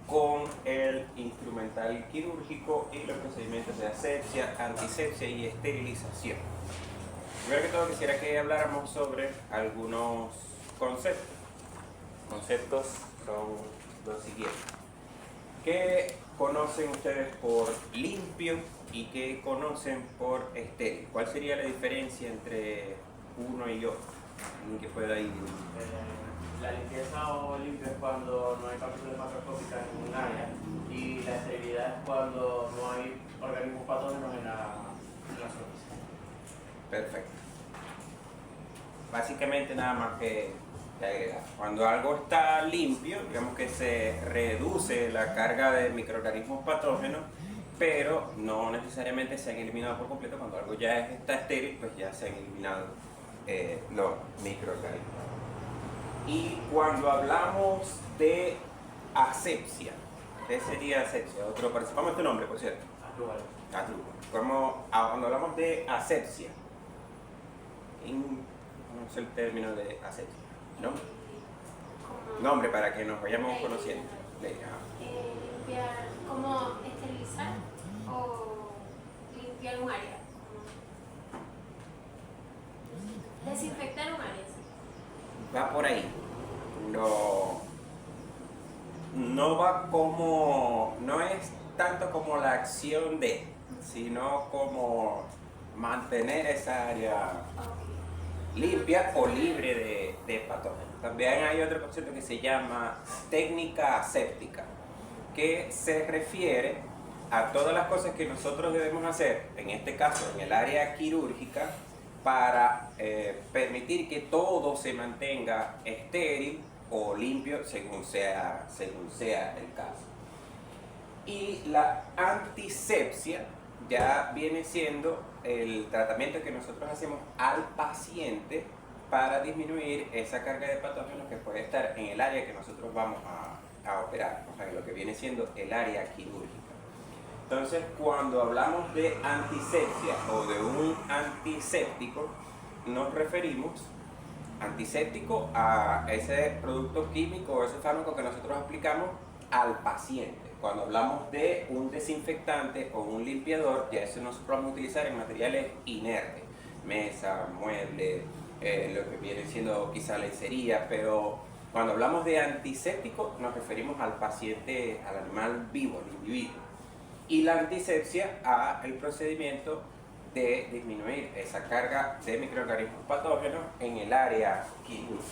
con el instrumental quirúrgico y los procedimientos de asepsia, antisepsia y esterilización. Primero que todo quisiera que habláramos sobre algunos conceptos. Conceptos son los siguientes. ¿Qué conocen ustedes por limpio y qué conocen por estéril? ¿Cuál sería la diferencia entre uno y otro? ¿Alguien que pueda ir? La limpieza o limpio es cuando no hay cápsulas macroscópicas en un área, y la esterilidad es cuando no hay organismos patógenos en la superficie. Perfecto. Básicamente nada más que agregar. Cuando algo está limpio, digamos que se reduce la carga de microorganismos patógenos, pero no necesariamente se han eliminado por completo. Cuando algo ya está estéril, pues ya se han eliminado los microorganismos. Y cuando hablamos de asepsia, ¿qué sería asepsia? Otro, ¿cómo es tu nombre, por cierto? Asdrúbal. Cuando hablamos de asepsia, ¿cómo es el término de asepsia? ¿No? Nombre para que nos vayamos conociendo. Limpiar, como esterilizar o limpiar un área. Desinfectar un área. Va por ahí. No va como, no es tanto como la acción de, sino como mantener esa área limpia o libre de patógenos. También hay otro concepto que se llama técnica aséptica, que se refiere a todas las cosas que nosotros debemos hacer, en este caso en el área quirúrgica, para permitir que todo se mantenga estéril o limpio según sea el caso. Y la antisepsia ya viene siendo el tratamiento que nosotros hacemos al paciente para disminuir esa carga de patógenos que puede estar en el área que nosotros vamos a operar, o sea, en lo que viene siendo el área quirúrgica. Entonces, cuando hablamos de antisepsia o de un antiséptico, nos referimos antiséptico a ese producto químico o ese fármaco que nosotros aplicamos al paciente. Cuando hablamos de un desinfectante o un limpiador, ya eso nosotros vamos a utilizar en materiales inertes, mesa, muebles, lo que viene siendo quizá lencería, pero cuando hablamos de antiséptico nos referimos al paciente, al animal vivo, al individuo. Y la antisepsia a el procedimiento de disminuir esa carga de microorganismos patógenos en el área quirúrgica.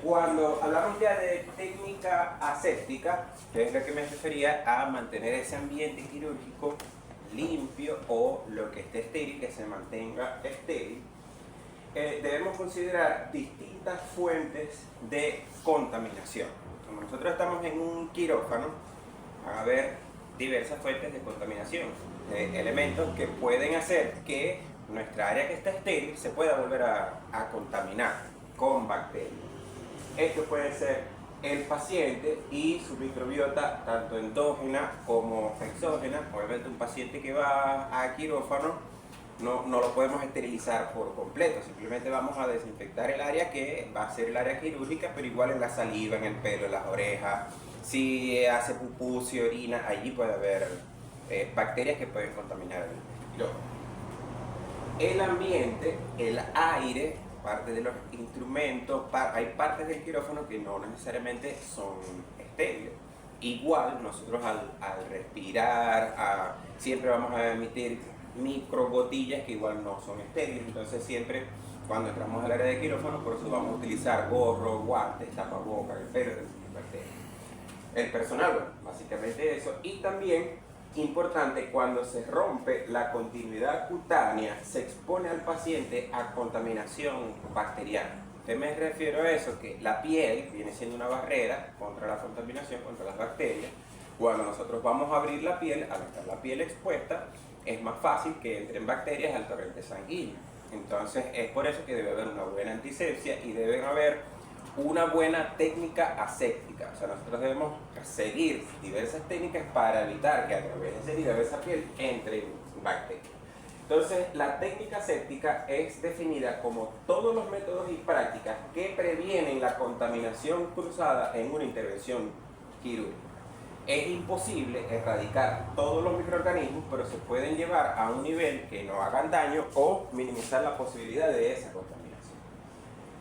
Cuando hablamos ya de técnica aséptica, que es lo que me refería a mantener ese ambiente quirúrgico limpio o lo que esté estéril, que se mantenga estéril, debemos considerar distintas fuentes de contaminación. Como nosotros estamos en un quirófano, van a haber diversas fuentes de contaminación, elementos que pueden hacer que nuestra área que está estéril se pueda volver a contaminar con bacterias. Esto puede ser el paciente y su microbiota, tanto endógena como exógena. Obviamente un paciente que va a quirófano no lo podemos esterilizar por completo, simplemente vamos a desinfectar el área que va a ser el área quirúrgica, pero igual en la saliva, en el pelo, en las orejas. Si hace pupú, si orina, allí puede haber bacterias que pueden contaminar el quirófano. El ambiente, el aire, parte de los instrumentos, hay partes del quirófano que no necesariamente son estériles. Igual nosotros al respirar, siempre vamos a emitir microgotillas que igual no son estériles. Entonces siempre cuando entramos al área de quirófano, por eso vamos a utilizar gorro, guantes, tapabocas, el personal, bueno, básicamente eso. Y también importante, cuando se rompe la continuidad cutánea, se expone al paciente a contaminación bacteriana. ¿Qué me refiero a eso? Que la piel viene siendo una barrera contra la contaminación, contra las bacterias. Cuando nosotros vamos a abrir la piel, al estar la piel expuesta, es más fácil que entren bacterias al torrente sanguíneo. Entonces es por eso que debe haber una buena antisepsia y debe haber una buena técnica aséptica. O sea, nosotros debemos seguir diversas técnicas para evitar que a través de esa herida, de esa piel, entren bacterias. Entonces, la técnica aséptica es definida como todos los métodos y prácticas que previenen la contaminación cruzada en una intervención quirúrgica. Es imposible erradicar todos los microorganismos, pero se pueden llevar a un nivel que no hagan daño o minimizar la posibilidad de esa contaminación.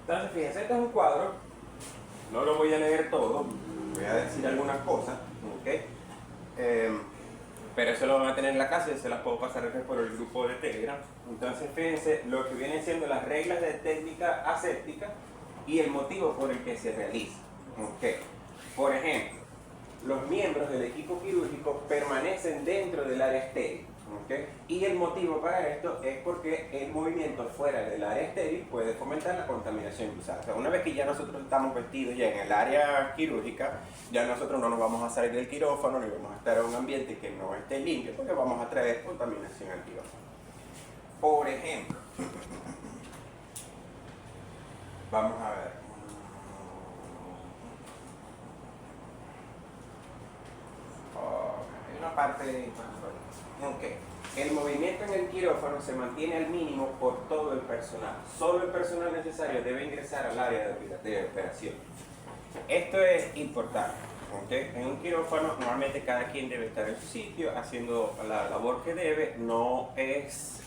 Entonces, fíjense, este es un cuadro, no lo voy a leer todo, voy a decir algunas cosas, ¿okay? Pero eso lo van a tener en la casa y se las puedo pasar por el grupo de Telegram. Entonces, fíjense lo que vienen siendo las reglas de técnica aséptica y el motivo por el que se realiza. ¿Okay? Por ejemplo, los miembros del equipo quirúrgico permanecen dentro del área estéril. ¿Okay? Y el motivo para esto es porque el movimiento fuera del área estéril puede fomentar la contaminación cruzada. O sea, una vez que ya nosotros estamos vestidos ya en el área quirúrgica, ya nosotros no nos vamos a salir del quirófano ni vamos a estar en un ambiente que no esté limpio porque vamos a traer contaminación al quirófano. Por ejemplo, vamos a ver. Hay una parte. Okay. El movimiento en el quirófano se mantiene al mínimo por todo el personal. Solo el personal necesario debe ingresar al área de operación. Esto es importante. ¿Okay? En un quirófano normalmente cada quien debe estar en su sitio haciendo la labor que debe. No es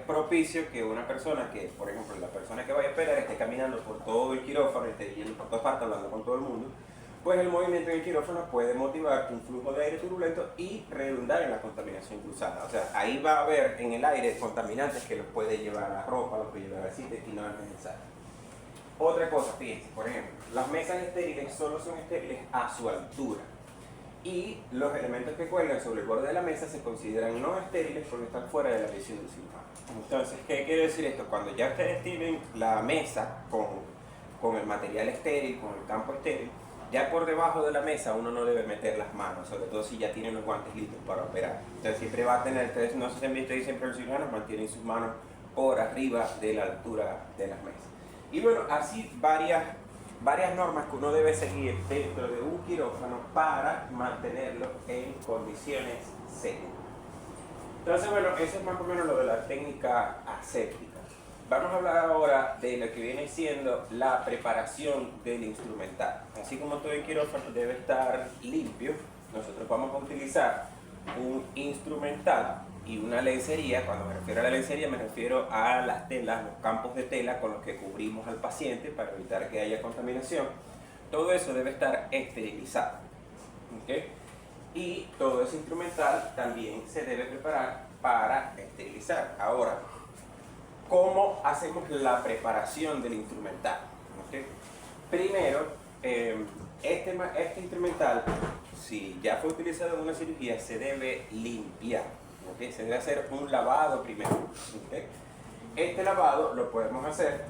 propicio que una persona que, por ejemplo, la persona que vaya a operar esté caminando por todo el quirófano, esté yendo por todas partes hablando con todo el mundo. Pues el movimiento en el quirófano puede motivar un flujo de aire turbulento y redundar en la contaminación cruzada. O sea, ahí va a haber en el aire contaminantes que los puede llevar a la ropa, los puede llevar al sitio y no es necesario. Otra cosa, fíjense, por ejemplo, las mesas estériles solo son estériles a su altura. Y los elementos que cuelgan sobre el borde de la mesa se consideran no estériles porque están fuera de la visión del cirujano. Entonces, ¿qué quiere decir esto? Cuando ya ustedes tienen la mesa con el material estéril, con el campo estéril, ya por debajo de la mesa uno no debe meter las manos, sobre todo si ya tienen los guantes listos para operar. Entonces siempre va a tener, ustedes no se han visto ahí, siempre los cirujanos mantienen sus manos por arriba de la altura de las mesas. Y bueno, así varias normas que uno debe seguir dentro de un quirófano para mantenerlo en condiciones seguras. Entonces bueno, eso es más o menos lo de la técnica aséptica. Vamos a hablar ahora de lo que viene siendo la preparación del instrumental. Así como todo el quirófano debe estar limpio, nosotros vamos a utilizar un instrumental y una lencería. Cuando me refiero a la lencería me refiero a las telas, los campos de tela con los que cubrimos al paciente para evitar que haya contaminación. Todo eso debe estar esterilizado. ¿Okay? Y todo ese instrumental también se debe preparar para esterilizar. Ahora, ¿cómo hacemos la preparación del instrumental? ¿Okay? Primero, este instrumental, si ya fue utilizado en una cirugía, se debe limpiar. ¿Okay? Se debe hacer un lavado primero. ¿Okay? Este lavado lo podemos hacer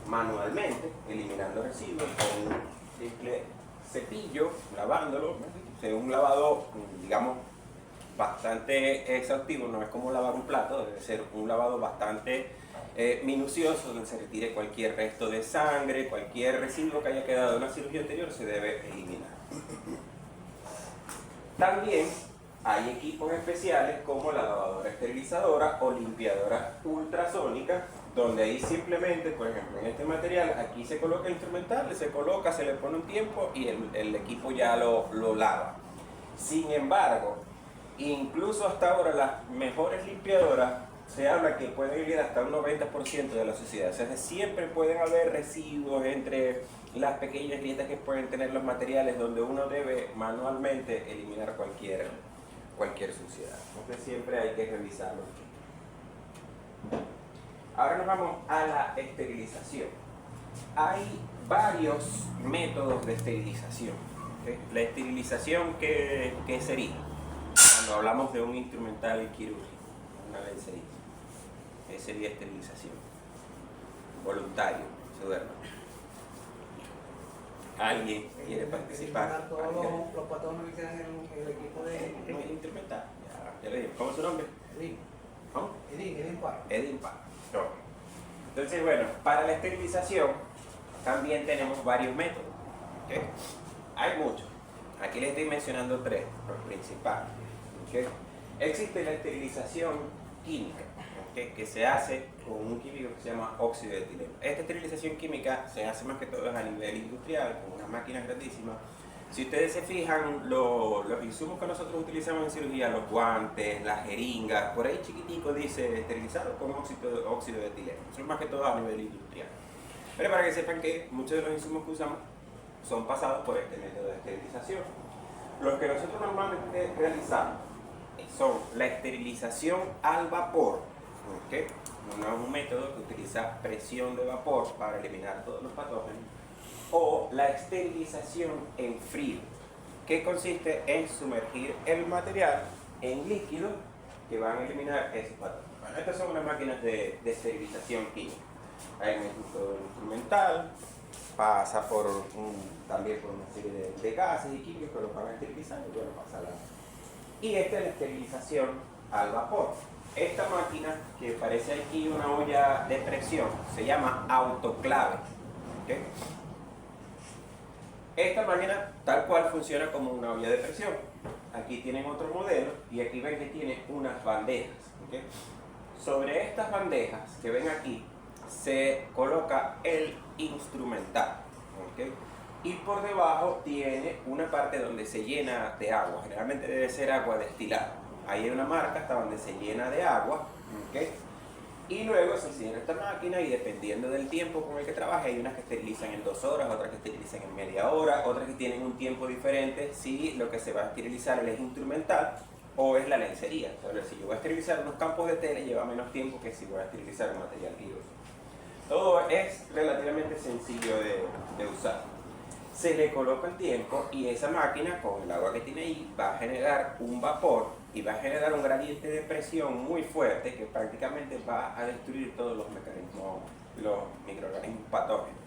manualmente, eliminando residuos con un simple cepillo, lavándolo. O sea, un lavado, digamos, bastante exhaustivo, no es como lavar un plato, debe ser un lavado bastante minucioso, donde se retire cualquier resto de sangre, cualquier residuo que haya quedado de una cirugía anterior se debe eliminar. También hay equipos especiales como la lavadora esterilizadora o limpiadora ultrasónica, donde ahí simplemente, por ejemplo, en este material, aquí se coloca el instrumental, se coloca, se le pone un tiempo y el equipo ya lo lava. Sin embargo, incluso hasta ahora las mejores limpiadoras se habla que pueden ir hasta un 90% de la suciedad. O sea, siempre pueden haber residuos entre las pequeñas grietas que pueden tener los materiales donde uno debe manualmente eliminar cualquier suciedad. Entonces siempre hay que revisarlo. Ahora nos vamos a la esterilización. Hay varios métodos de esterilización. ¿Okay? La esterilización, ¿qué sería? Cuando hablamos de un instrumental quirúrgico, una lencería. ¿Qué sería esterilización? Voluntario, ciudadano. ¿Alguien quiere participar? Todos los patrones que quedan en el equipo de... No, el instrumental. Ya le digo. ¿Cómo es su nombre? Edín. ¿Cómo? Edín Parra. Edín Parra. Entonces, bueno, para la esterilización también tenemos varios métodos. ¿Okay? Hay muchos. Aquí les estoy mencionando tres, los principales. ¿Okay? Existe la esterilización química. que se hace con un químico que se llama óxido de etileno. Esta esterilización química se hace más que todo a nivel industrial, con unas máquinas grandísimas. Si ustedes se fijan, los insumos que nosotros utilizamos en cirugía, los guantes, las jeringas, por ahí chiquitico dice esterilizado con óxido de etileno. Eso es más que todo a nivel industrial. Pero para que sepan que muchos de los insumos que usamos son pasados por este método de esterilización. Los que nosotros normalmente realizamos son la esterilización al vapor, ¿okay? No es un método que utiliza presión de vapor para eliminar todos los patógenos, o la esterilización en frío, que consiste en sumergir el material en líquido que van a eliminar esos patógenos. Bueno, estas son unas máquinas de esterilización química. Hay un método instrumental, pasa también por una serie de gases y químicos que los van a esterilizar y bueno, pasa la... Y esta es la esterilización al vapor. Esta máquina, que parece aquí una olla de presión, se llama autoclave. ¿Okay? Esta máquina tal cual funciona como una olla de presión. Aquí tienen otro modelo y aquí ven que tiene unas bandejas. ¿Okay? Sobre estas bandejas que ven aquí se coloca el instrumental. ¿Okay? Y por debajo tiene una parte donde se llena de agua. Generalmente debe ser agua destilada. Ahí hay una marca hasta donde se llena de agua. ¿Okay? Y luego se enciende esta máquina y dependiendo del tiempo con el que trabaje, hay unas que esterilizan en 2 horas, otras que esterilizan en media hora, otras que tienen un tiempo diferente si lo que se va a esterilizar es instrumental o es la lencería. Entonces, si yo voy a esterilizar unos campos de tela, lleva menos tiempo que si voy a esterilizar un material quirúrgico. Todo es relativamente sencillo de usar. Se le coloca el tiempo y esa máquina con el agua que tiene ahí va a generar un vapor y va a generar un gradiente de presión muy fuerte que prácticamente va a destruir todos los mecanismos, los microorganismos patógenos.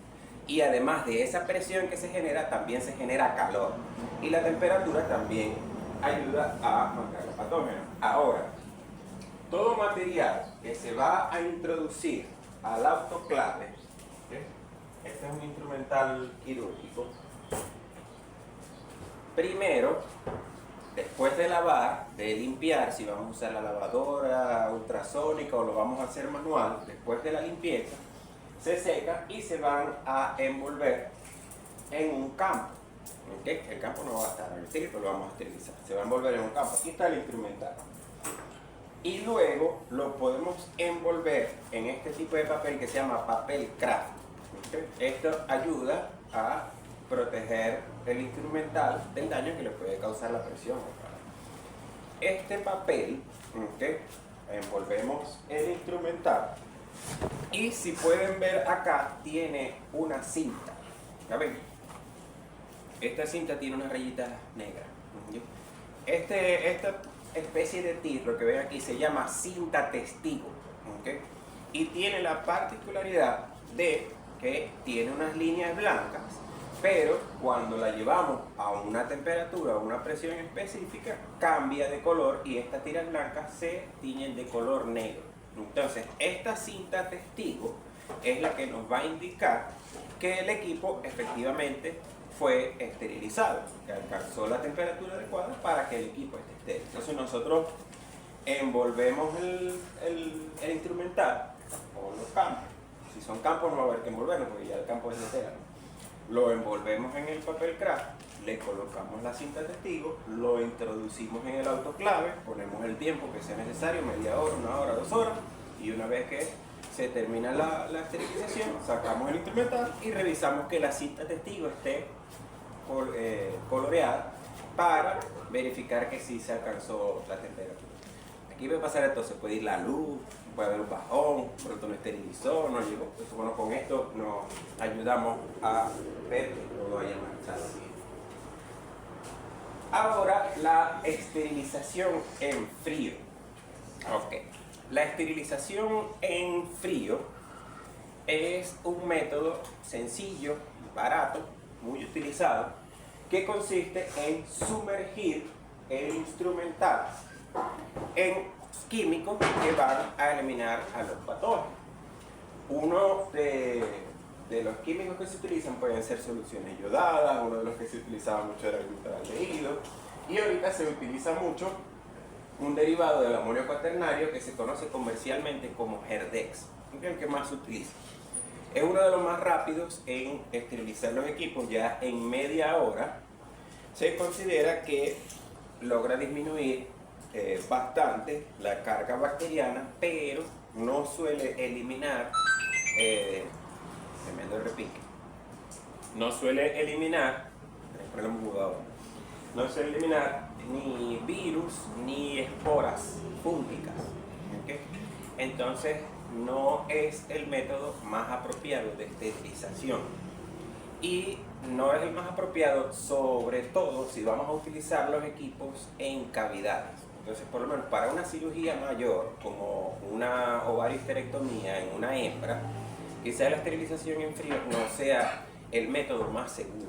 Y además de esa presión que se genera, también se genera calor. Y la temperatura también ayuda a matar los patógenos. Ahora, todo material que se va a introducir al autoclave, ¿okay? Este es un instrumental quirúrgico. Primero, después de lavar, de limpiar, si vamos a usar la lavadora ultrasónica o lo vamos a hacer manual, después de la limpieza, se seca y se van a envolver en un campo. ¿Okay? El campo no va a estar estéril, pero lo vamos a esterilizar. Se va a envolver en un campo. Aquí está el instrumental. Y luego lo podemos envolver en este tipo de papel que se llama papel craft. ¿Okay? Esto ayuda a proteger el instrumental del daño que le puede causar la presión. Este papel, ¿okay? Envolvemos el instrumental y si pueden ver acá tiene una cinta. ¿Ya ven? Esta cinta tiene una rayita negra. ¿Okay? Esta especie de tirro que ven aquí se llama cinta testigo. ¿Okay? Y tiene la particularidad de que tiene unas líneas blancas, pero cuando la llevamos a una temperatura o una presión específica cambia de color y estas tiras blancas se tiñen de color negro. Entonces esta cinta testigo es la que nos va a indicar que el equipo efectivamente fue esterilizado, que alcanzó la temperatura adecuada para que el equipo esté estéril. Entonces nosotros envolvemos el instrumental con los campos. Si son campos no va a haber que envolverlo porque ya el campo es de tela. Lo envolvemos en el papel craft, le colocamos la cinta testigo, lo introducimos en el autoclave, ponemos el tiempo que sea necesario, media hora, 1 hora, 2 horas, y una vez que se termina la esterilización, sacamos el instrumental y revisamos que la cinta testigo esté coloreada para verificar que sí se alcanzó la temperatura. Aquí puede pasar entonces, puede ir la luz, puede haber un bajón, pronto no esterilizó, no llegó. Entonces, bueno, con esto nos ayudamos a ver que todo vaya a marchar bien. Ahora, la esterilización en frío. Ok. La esterilización en frío es un método sencillo, barato, muy utilizado, que consiste en sumergir el instrumental en químicos que van a eliminar a los patógenos. Uno de los químicos que se utilizan pueden ser soluciones yodadas, uno de los que se utilizaba mucho era el glutaldehído, y ahorita se utiliza mucho un derivado del amonio cuaternario que se conoce comercialmente como Herdex, que es el que más se utiliza. Es uno de los más rápidos en esterilizar los equipos. Ya en media hora se considera que logra disminuir bastante la carga bacteriana, pero no suele eliminar, tremendo repique, no suele eliminar, no suele eliminar ni virus ni esporas fúngicas. ¿Okay? Entonces no es el método más apropiado de esterilización. Y no es el más apropiado, sobre todo si vamos a utilizar los equipos en cavidades. Entonces, por lo menos para una cirugía mayor, como una ovariohisterectomía en una hembra, quizás la esterilización en frío no sea el método más seguro.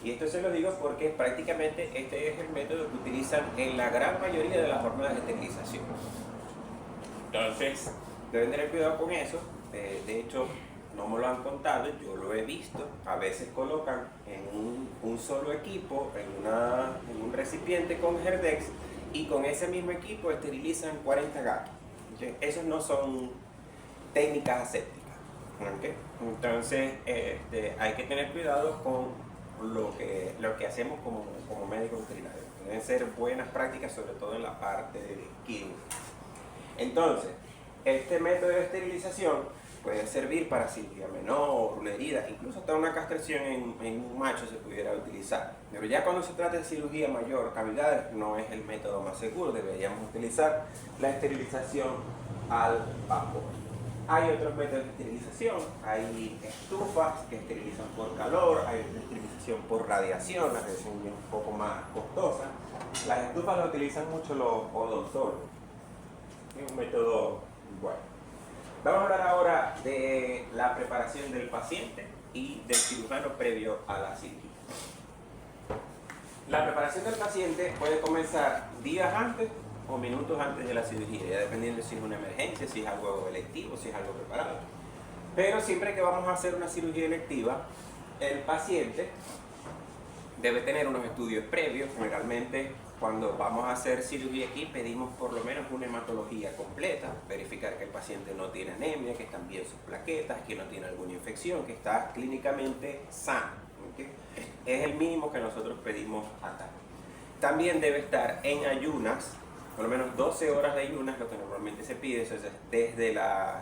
Y esto se lo digo porque prácticamente este es el método que utilizan en la gran mayoría de las formas de esterilización. Entonces, deben tener cuidado con eso. De hecho, no me lo han contado, yo lo he visto. A veces colocan en un solo equipo, en un recipiente con Herdex, y con ese mismo equipo esterilizan 40 gatos. ¿Okay? Esas no son técnicas asépticas. ¿Okay? Entonces, hay que tener cuidado con lo que hacemos como médicos veterinarios. Deben ser buenas prácticas, sobre todo en la parte quirúrgica. Entonces, este método de esterilización puede servir para cirugía menor, una herida, incluso hasta una castración en un macho se pudiera utilizar. Pero ya cuando se trata de cirugía mayor, cavidades, no es el método más seguro. Deberíamos utilizar la esterilización al vapor. Hay otros métodos de esterilización, hay estufas que esterilizan por calor, hay esterilización por radiación, la radiación es un poco más costosa. Las estufas las utilizan mucho los odontólogos. Es un método bueno. Vamos a hablar ahora de la preparación del paciente y del cirujano previo a la cirugía. La preparación del paciente puede comenzar días antes o minutos antes de la cirugía, ya dependiendo si es una emergencia, si es algo electivo, si es algo preparado. Pero siempre que vamos a hacer una cirugía electiva, el paciente debe tener unos estudios previos. Generalmente, cuando vamos a hacer cirugía aquí, pedimos por lo menos una hematología completa, verificar que el paciente no tiene anemia, que están bien sus plaquetas, que no tiene alguna infección, que está clínicamente sano. ¿Okay? Es el mínimo que nosotros pedimos acá. También debe estar en ayunas, por lo menos 12 horas de ayunas, lo que normalmente se pide. Entonces,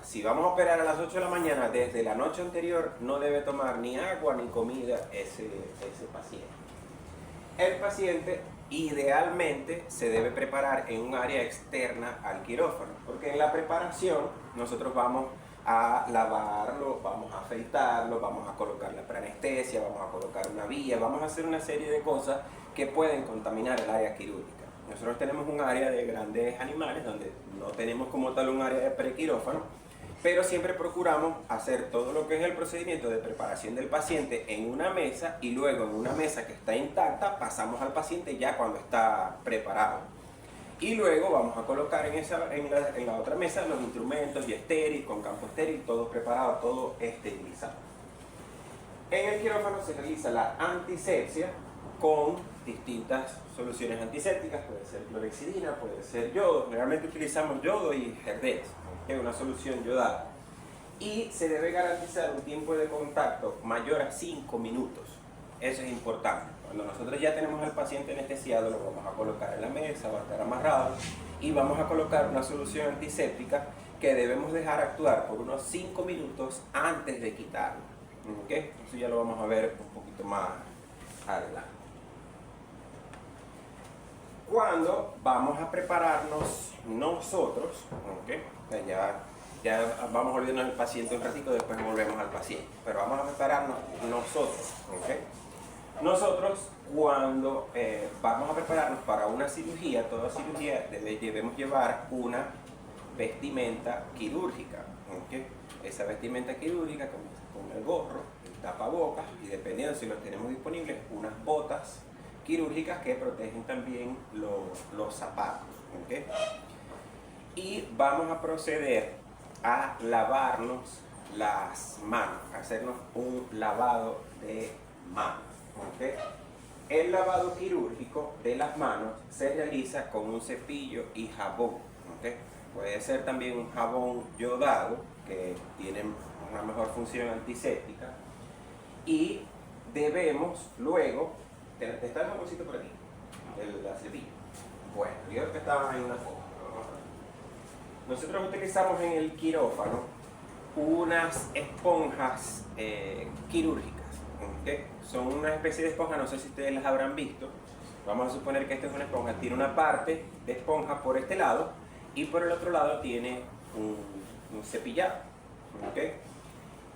si vamos a operar a las 8 de la mañana, desde la noche anterior no debe tomar ni agua ni comida ese paciente. El paciente idealmente se debe preparar en un área externa al quirófano, porque en la preparación nosotros vamos a lavarlo, vamos a afeitarlo, vamos a colocar la preanestesia, vamos a colocar una vía, vamos a hacer una serie de cosas que pueden contaminar el área quirúrgica. Nosotros tenemos un área de grandes animales donde no tenemos como tal un área de prequirófano, pero siempre procuramos hacer todo lo que es el procedimiento de preparación del paciente en una mesa, y luego en una mesa que está intacta pasamos al paciente ya cuando está preparado. Y luego vamos a colocar en la otra mesa los instrumentos y estéril, con campo estéril, todo preparado, todo esterilizado. En el quirófano se realiza la antisepsia con distintas soluciones antisépticas, puede ser clorexidina, puede ser yodo. Generalmente utilizamos yodo y Herdex, que es una solución yodada. Y se debe garantizar un tiempo de contacto mayor a 5 minutos. Eso es importante. Cuando nosotros ya tenemos al paciente anestesiado, lo vamos a colocar en la mesa, va a estar amarrado, y vamos a colocar una solución antiséptica que debemos dejar actuar por unos 5 minutos antes de quitarlo. ¿Okay? Eso ya lo vamos a ver un poquito más adelante. Cuando vamos a prepararnos nosotros, ¿okay? Ya vamos volviendo al paciente un ratito, después volvemos al paciente, pero vamos a prepararnos nosotros. ¿Okay? Nosotros, cuando vamos a prepararnos para una cirugía, toda cirugía debemos llevar una vestimenta quirúrgica. ¿Okay? Esa vestimenta quirúrgica con el gorro, el tapabocas, y dependiendo si lo tenemos disponibles, unas botas quirúrgicas que protegen también los zapatos. ¿Okay? Y vamos a proceder a lavarnos las manos, a hacernos un lavado de manos. ¿Okay? el lavado quirúrgico de las manos se realiza con un cepillo y jabón. ¿Okay? Puede ser también un jabón yodado, que tiene una mejor función antiséptica. Y debemos luego, ¿está el jaboncito por aquí? La cepilla. Bueno, yo que estaban en una foto. Nosotros utilizamos en el quirófano unas esponjas quirúrgicas. ¿Okay? Son una especie de esponja, no sé si ustedes las habrán visto. Vamos a suponer que esta es una esponja, tiene una parte de esponja por este lado y por el otro lado tiene un cepillado. ¿Okay?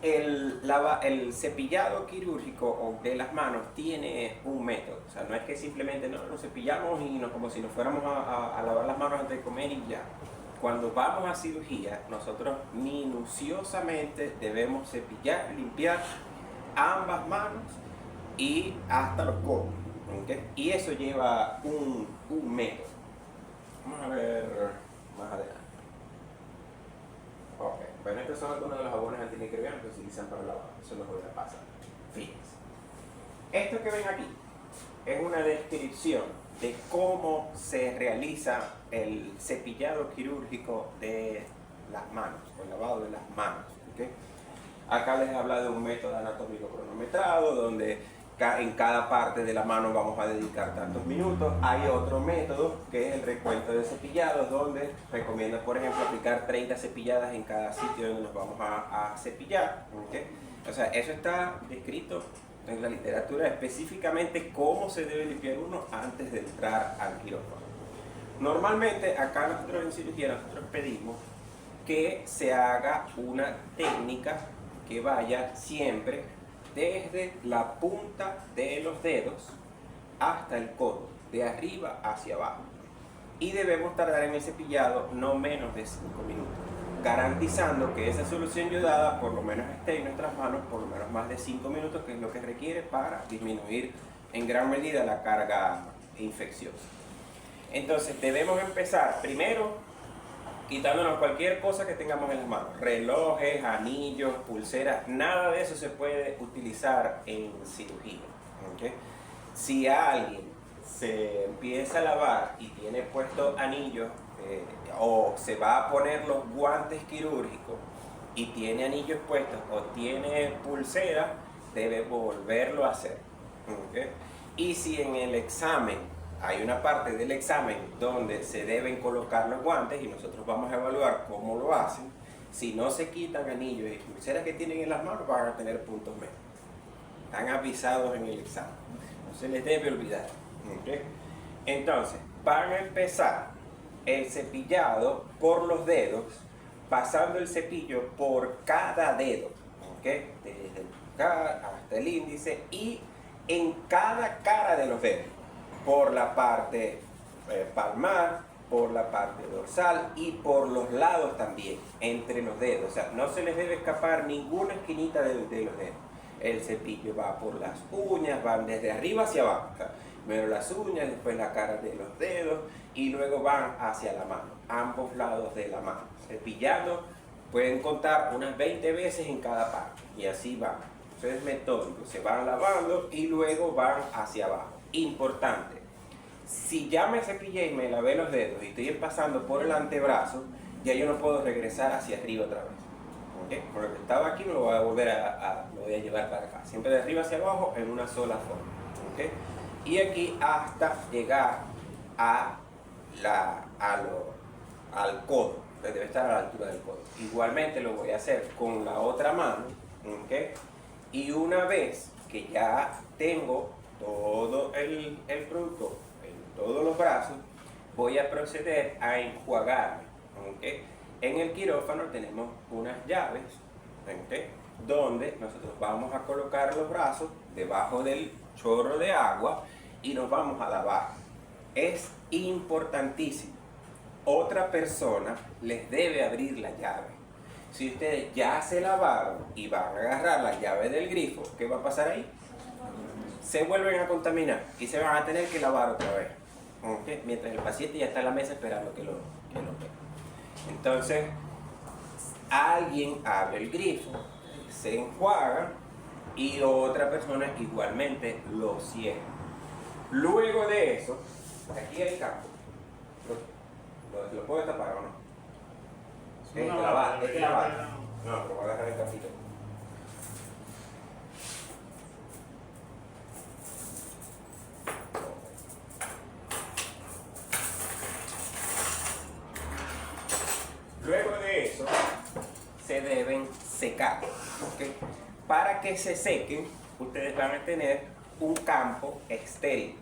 El cepillado quirúrgico de las manos tiene un método, o sea, no es que simplemente nos cepillamos y como si nos fuéramos a lavar las manos antes de comer y ya. Cuando vamos a cirugía, nosotros minuciosamente debemos cepillar, limpiar ambas manos y hasta los codos. ¿Okay? Y eso lleva un método. Vamos a ver más adelante. Ok, bueno, estos son algunos de los jabones antimicrobianos que se utilizan para lavar. Eso los voy a pasar. Fíjense. Esto que ven aquí es una descripción de cómo se realiza el cepillado quirúrgico de las manos, o el lavado de las manos. ¿Okay? Acá les he hablado de un método anatómico cronometrado, donde en cada parte de la mano vamos a dedicar tantos minutos. Hay otro método que es el recuento de cepillados, donde recomienda, por ejemplo, aplicar 30 cepilladas en cada sitio donde nos vamos a cepillar. ¿Okay? O sea, eso está descrito en la literatura, específicamente cómo se debe limpiar uno antes de entrar al quirófano. Normalmente acá nosotros en cirugía nosotros pedimos que se haga una técnica que vaya siempre desde la punta de los dedos hasta el codo, de arriba hacia abajo. Y debemos tardar en el cepillado no menos de 5 minutos, garantizando que esa solución yodada por lo menos esté en nuestras manos por lo menos más de 5 minutos, que es lo que requiere para disminuir en gran medida la carga infecciosa. Entonces debemos empezar primero quitándonos cualquier cosa que tengamos en las manos, relojes, anillos, pulseras, nada de eso se puede utilizar en cirugía. ¿Okay? Si alguien se empieza a lavar y tiene puesto anillos o se va a poner los guantes quirúrgicos y tiene anillos puestos o tiene pulsera, debe volverlo a hacer. ¿Okay? Y si en el examen hay una parte del examen donde se deben colocar los guantes y nosotros vamos a evaluar cómo lo hacen, si no se quitan anillos y pulseras que tienen en las manos, van a tener puntos medios. Están avisados en el examen, no se les debe olvidar. ¿Okay? Entonces, van a empezar el cepillado por los dedos, pasando el cepillo por cada dedo, ¿okay? Desde el pulgar hasta el índice y en cada cara de los dedos, por la parte palmar, por la parte dorsal y por los lados también, entre los dedos. O sea, no se les debe escapar ninguna esquinita de los dedos. El cepillo va por las uñas, van desde arriba hacia abajo. O sea, primero las uñas, después la cara de los dedos y luego van hacia la mano, ambos lados de la mano. Cepillando, pueden contar unas 20 veces en cada parte y así van. Eso es metódico, se van lavando y luego van hacia abajo. Importante, si ya me cepillé y me lavé los dedos y estoy pasando por el antebrazo, ya yo no puedo regresar hacia arriba otra vez. ¿Okay? Por lo que estaba aquí me lo voy a volver lo voy a llevar para acá, siempre de arriba hacia abajo en una sola forma. ¿Okay? Y aquí hasta llegar al codo, debe estar a la altura del codo. Igualmente lo voy a hacer con la otra mano. ¿Okay? Y una vez que ya tengo todo el producto en todos los brazos, voy a proceder a enjuagarme. ¿Okay? En el quirófano tenemos unas llaves, ¿okay? Donde nosotros vamos a colocar los brazos debajo del chorro de agua y nos vamos a lavar. Es importantísimo. Otra persona les debe abrir la llave. Si ustedes ya se lavaron y van a agarrar la llave del grifo, ¿qué va a pasar ahí? Se vuelven a contaminar y se van a tener que lavar otra vez. ¿Okay? Mientras el paciente ya está en la mesa esperando que lo vea. Entonces, alguien abre el grifo, se enjuaga y otra persona igualmente lo cierra. Luego de eso, aquí hay campo. ¿Lo puedo tapar o no? Es que la bata. No, pero voy a agarrar el campito. Luego de eso, se deben secar. ¿Okay? Para que se sequen, ustedes van a tener un campo estéril.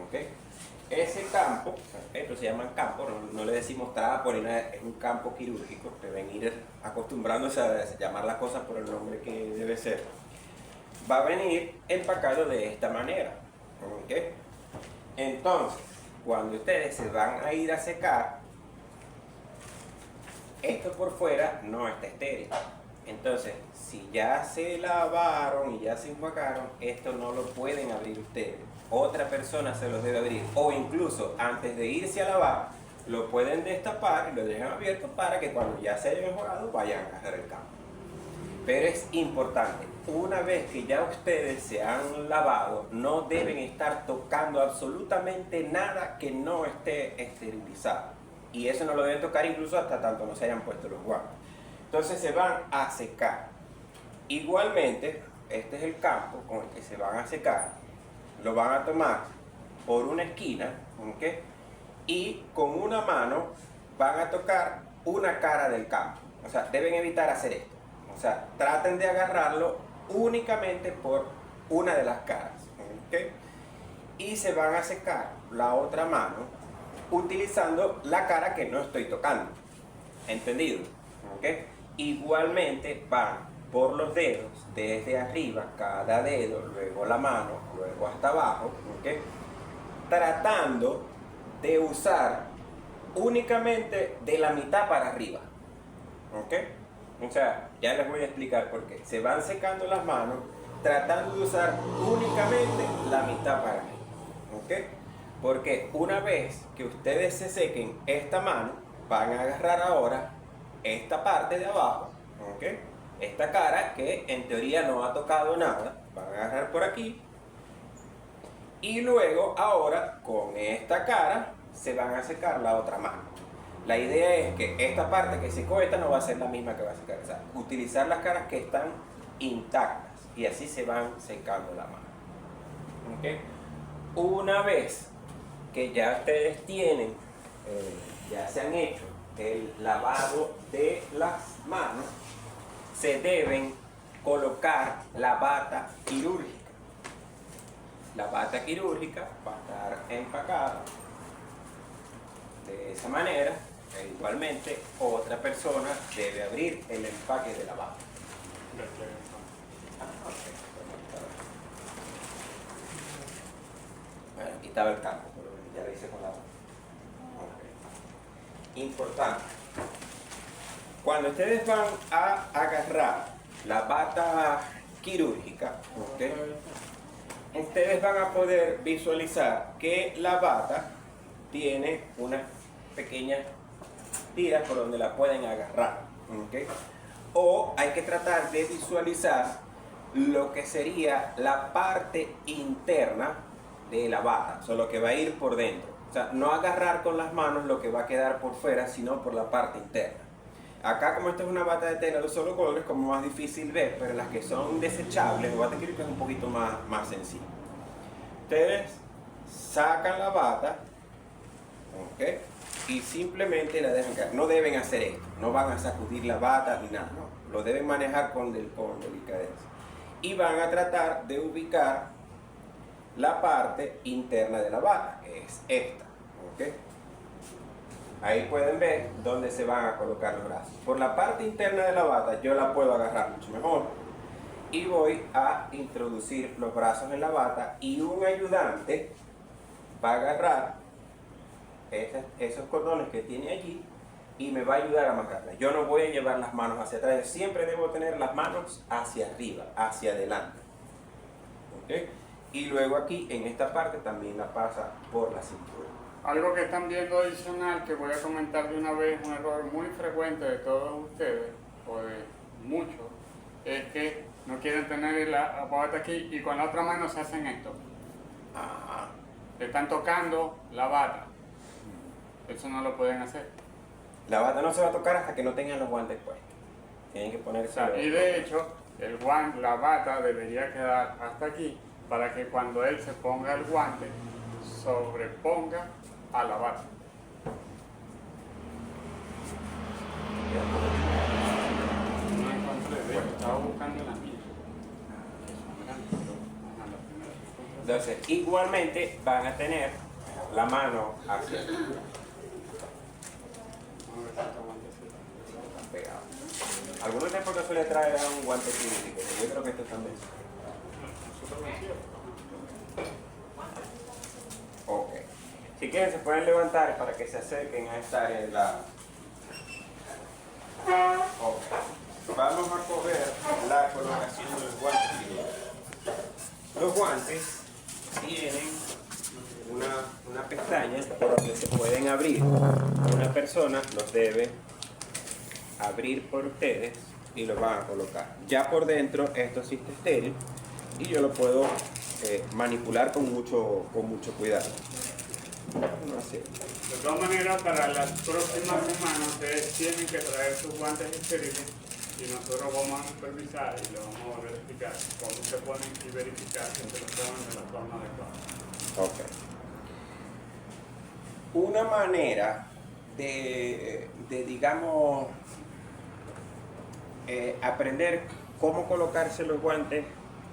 ¿Okay? Ese campo, esto se llama campo, no le decimos trapo ni nada, es un campo quirúrgico. Deben ir acostumbrándose a llamar las cosas por el nombre que debe ser. Va a venir empacado de esta manera. ¿Okay? Entonces, cuando ustedes se van a ir a secar, esto por fuera no está estéril. Entonces, si ya se lavaron y ya se enjuagaron, esto no lo pueden abrir ustedes. Otra persona se los debe abrir. O incluso, antes de irse a lavar, lo pueden destapar y lo dejan abierto para que cuando ya se hayan enjuagado, vayan a agarrar el campo. Pero es importante, una vez que ya ustedes se han lavado, no deben estar tocando absolutamente nada que no esté esterilizado. Y eso no lo deben tocar incluso hasta tanto no se hayan puesto los guantes. Entonces se van a secar. Igualmente, este es el campo con el que se van a secar. Lo van a tomar por una esquina, ¿okay? Y con una mano van a tocar una cara del campo. O sea, deben evitar hacer esto. O sea, traten de agarrarlo únicamente por una de las caras, ¿okay? Y se van a secar la otra mano utilizando la cara que no estoy tocando. ¿Entendido? ¿Okay? Igualmente van por los dedos, desde arriba, cada dedo, luego la mano, luego hasta abajo, ¿okay? Tratando de usar únicamente de la mitad para arriba. ¿Okay? O sea, ya les voy a explicar por qué. Se van secando las manos tratando de usar únicamente la mitad para arriba. ¿Okay? Porque una vez que ustedes se sequen esta mano, van a agarrar ahora esta parte de abajo, ¿okay? Esta cara que en teoría no ha tocado nada, van a agarrar por aquí. Y luego ahora con esta cara se van a secar la otra mano. La idea es que esta parte que secó esta no va a ser la misma que va a secar. O sea, utilizar las caras que están intactas y así se van secando la mano. ¿Okay? Una vez que ya ustedes tienen, ya se han hecho el lavado de las manos, se deben colocar la bata quirúrgica. La bata quirúrgica va a estar empacada de esa manera. E igualmente, otra persona debe abrir el empaque de la bata. Bueno, aquí estaba el campo, pero ya lo hice con la bata. Okay. Importante. Cuando ustedes van a agarrar la bata quirúrgica, ¿okay? Ustedes van a poder visualizar que la bata tiene unas pequeñas tiras por donde la pueden agarrar, ¿okay? O hay que tratar de visualizar lo que sería la parte interna de la bata, solo que va a ir por dentro. O sea, no agarrar con las manos lo que va a quedar por fuera, sino por la parte interna. Acá, como esta es una bata de tela de un solo color, es como más difícil ver, pero las que son desechables, la bata quirúrgica es un poquito más sencillo. Ustedes sacan la bata, ¿okay? Y simplemente la dejan caer. No deben hacer esto, no van a sacudir la bata ni nada, no. Lo deben manejar con delicadeza. Y van a tratar de ubicar la parte interna de la bata, que es esta, ¿okay? Ahí pueden ver dónde se van a colocar los brazos. Por la parte interna de la bata yo la puedo agarrar mucho mejor. Y voy a introducir los brazos en la bata y un ayudante va a agarrar esos cordones que tiene allí y me va a ayudar a amarrarla. Yo no voy a llevar las manos hacia atrás, yo siempre debo tener las manos hacia arriba, hacia adelante. ¿Okay? Y luego aquí en esta parte también la pasa por la cintura. Algo que están viendo adicional, que voy a comentar de una vez, un error muy frecuente de todos ustedes, o de muchos, es que no quieren tener la bata aquí y con la otra mano se hacen esto. Ajá. te están tocando la bata. Eso no lo pueden hacer. La bata no se va a tocar hasta que no tengan los guantes puestos. Tienen que O ponerse. sea, y de hecho, la bata debería quedar hasta aquí para que cuando él se ponga el guante, sobreponga a la bata. No encontré, de hecho, estaba buscando la mía. Entonces, igualmente van a tener la mano hacia pegado. Algunos tiempos que suele traer a un guante quirúrgico, yo creo que esto también. Ok. Si quieren se pueden levantar para que se acerquen a esta área de la. Ok. Vamos a coger la colocación de los guantes quirúrgicos. Los guantes tienen una pestaña por donde se pueden abrir. Una persona los debe abrir por ustedes y los van a colocar. Ya por dentro esto sí está estéril y yo lo puedo manipular con mucho cuidado. Así. De todas maneras, para las próximas semanas ustedes tienen que traer sus guantes estériles y nosotros vamos a supervisar y le vamos a verificar cómo se ponen y verificar que se los pongan de la forma adecuada. Ok. Una manera de digamos, aprender cómo colocarse los guantes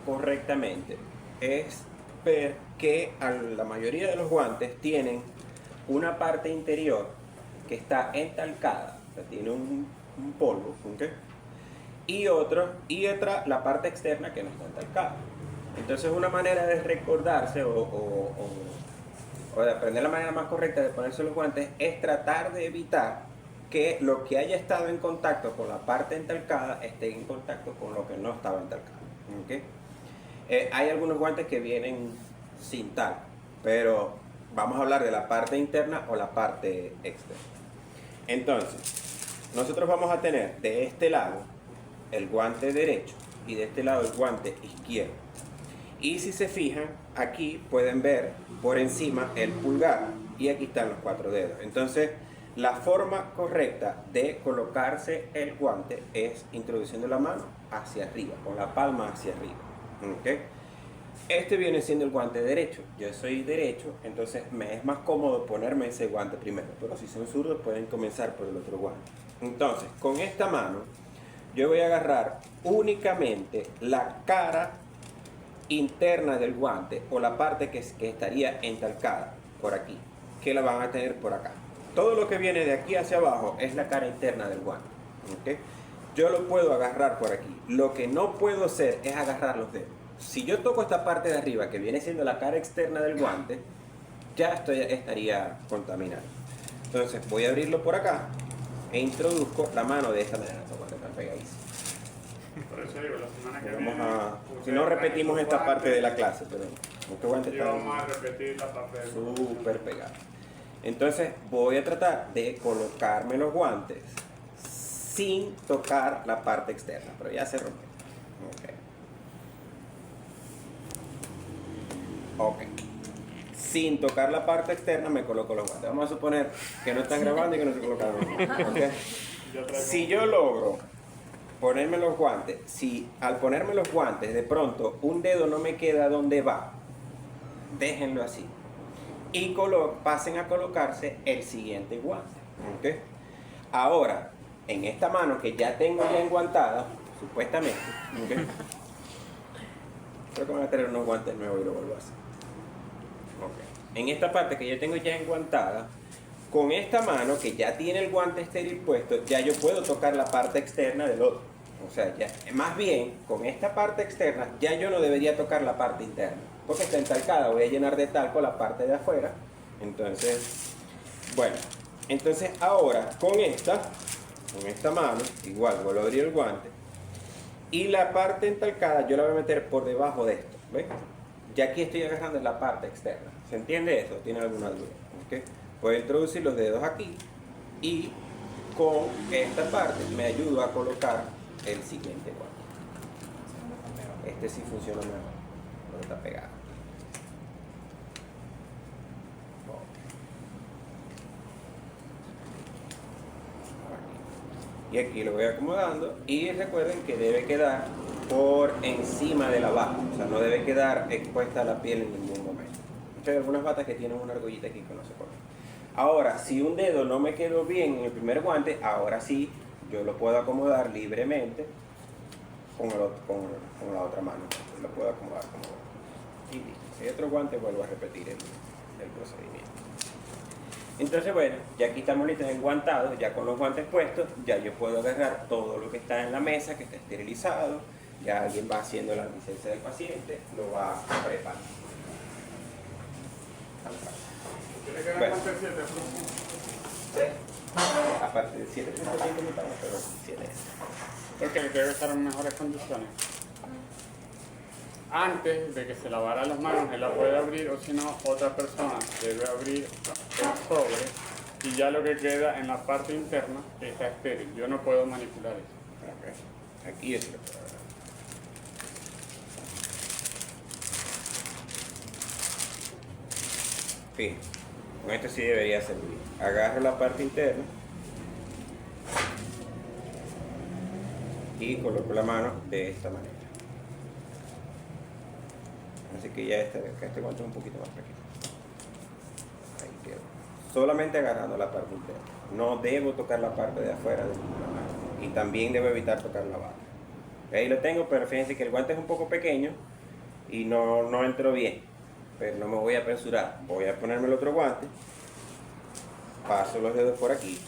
correctamente es ver que la mayoría de los guantes tienen una parte interior que está entalcada, o sea, tiene un polvo, ¿okay? y otra, la parte externa que no está entalcada. Entonces una manera de recordarse o de aprender la manera más correcta de ponerse los guantes es tratar de evitar que lo que haya estado en contacto con la parte entalcada esté en contacto con lo que no estaba entalcado. ¿Okay? Hay algunos guantes que vienen sin talco, pero vamos a hablar de la parte interna o la parte externa. Entonces, nosotros vamos a tener de este lado el guante derecho y de este lado el guante izquierdo. Y si se fijan, aquí pueden ver por encima el pulgar y aquí están los 4 dedos. Entonces, la forma correcta de colocarse el guante es introduciendo la mano hacia arriba, con la palma hacia arriba. ¿Okay? Este viene siendo el guante derecho. Yo soy derecho, entonces me es más cómodo ponerme ese guante primero. Pero si son zurdos, pueden comenzar por el otro guante. Entonces, con esta mano, yo voy a agarrar únicamente la cara interna del guante o la parte que estaría entalcada por aquí, que la van a tener por acá. Todo lo que viene de aquí hacia abajo es la cara interna del guante. ¿Okay? Yo lo puedo agarrar por aquí. Lo que no puedo hacer es agarrar los dedos. Si yo toco esta parte de arriba, que viene siendo la cara externa del guante, ya estaría contaminado. Entonces voy a abrirlo por acá e introduzco la mano de esta manera. Estos guantes están pegadísimos. Por eso digo, la semana que Vamos viene. si no repetimos esta parte de la clase, pero estos guantes Y están vamos a repetir la parte de súper pegados. Entonces voy a tratar de colocarme los guantes sin tocar la parte externa, pero ya se rompió. Ok. Sin tocar la parte externa me coloco los guantes. Vamos a suponer que no están grabando y que no se colocan los guantes. Okay. Si yo logro ponerme los guantes, si al ponerme los guantes de pronto un dedo no me queda donde va, déjenlo así. Y pasen a colocarse el siguiente guante. ¿Okay? Ahora, en esta mano que ya tengo ya enguantada, supuestamente, ¿okay? Creo que van a tener unos guantes nuevos y lo vuelvo a hacer. Okay. En esta parte que yo tengo ya enguantada, con esta mano que ya tiene el guante estéril puesto, ya yo puedo tocar la parte externa del otro. O sea, ya, más bien, con esta parte externa, ya yo no debería tocar la parte interna. Porque está entalcada, voy a llenar de talco la parte de afuera. Entonces, bueno, entonces ahora con esta mano, igual vuelvo a abrir el guante. Y la parte entalcada yo la voy a meter por debajo de esto. ¿Ven? Ya aquí estoy agarrando la parte externa. ¿Se entiende eso? ¿Tiene alguna duda? ¿Okay? Puedo introducir los dedos aquí y con esta parte me ayudo a colocar el siguiente guante. Este sí funciona mejor, no está pegado. Y aquí lo voy acomodando y recuerden que debe quedar por encima de la bata, o sea, no debe quedar expuesta a la piel en ningún momento. Hay algunas batas que tienen una argollita aquí que no se pone. Ahora, si un dedo no me quedó bien en el primer guante, ahora sí yo lo puedo acomodar libremente con la otra mano. Lo puedo acomodar como y listo. Si hay otro guante, vuelvo a repetir el procedimiento. Entonces, bueno, ya aquí estamos listos enguantados, ya con los guantes puestos, ya yo puedo agarrar todo lo que está en la mesa, que está esterilizado, ya alguien va haciendo la licencia del paciente, lo va preparando. ¿Quiere que Bueno. haga el 7? Aparte de 7 pero 7 es. Porque le debe estar en mejores condiciones. Antes de que se lavara las manos, él la puede abrir, o si no, otra persona debe abrir el sobre y ya lo que queda en la parte interna está estéril. Yo no puedo manipular eso. Ok. Aquí es lo que puedo agarrar. Fíjense, con esto sí debería servir. Agarro la parte interna y coloco la mano de esta manera. Así que ya este guante es un poquito más pequeño. Ahí quedó. Solamente agarrando la parte interna. No debo tocar la parte de afuera de la mano. Y también debo evitar tocar la bata. Ahí lo tengo, pero fíjense que el guante es un poco pequeño y no entró bien. Pero no me voy a apresurar. Voy a ponerme el otro guante. Paso los dedos por aquí.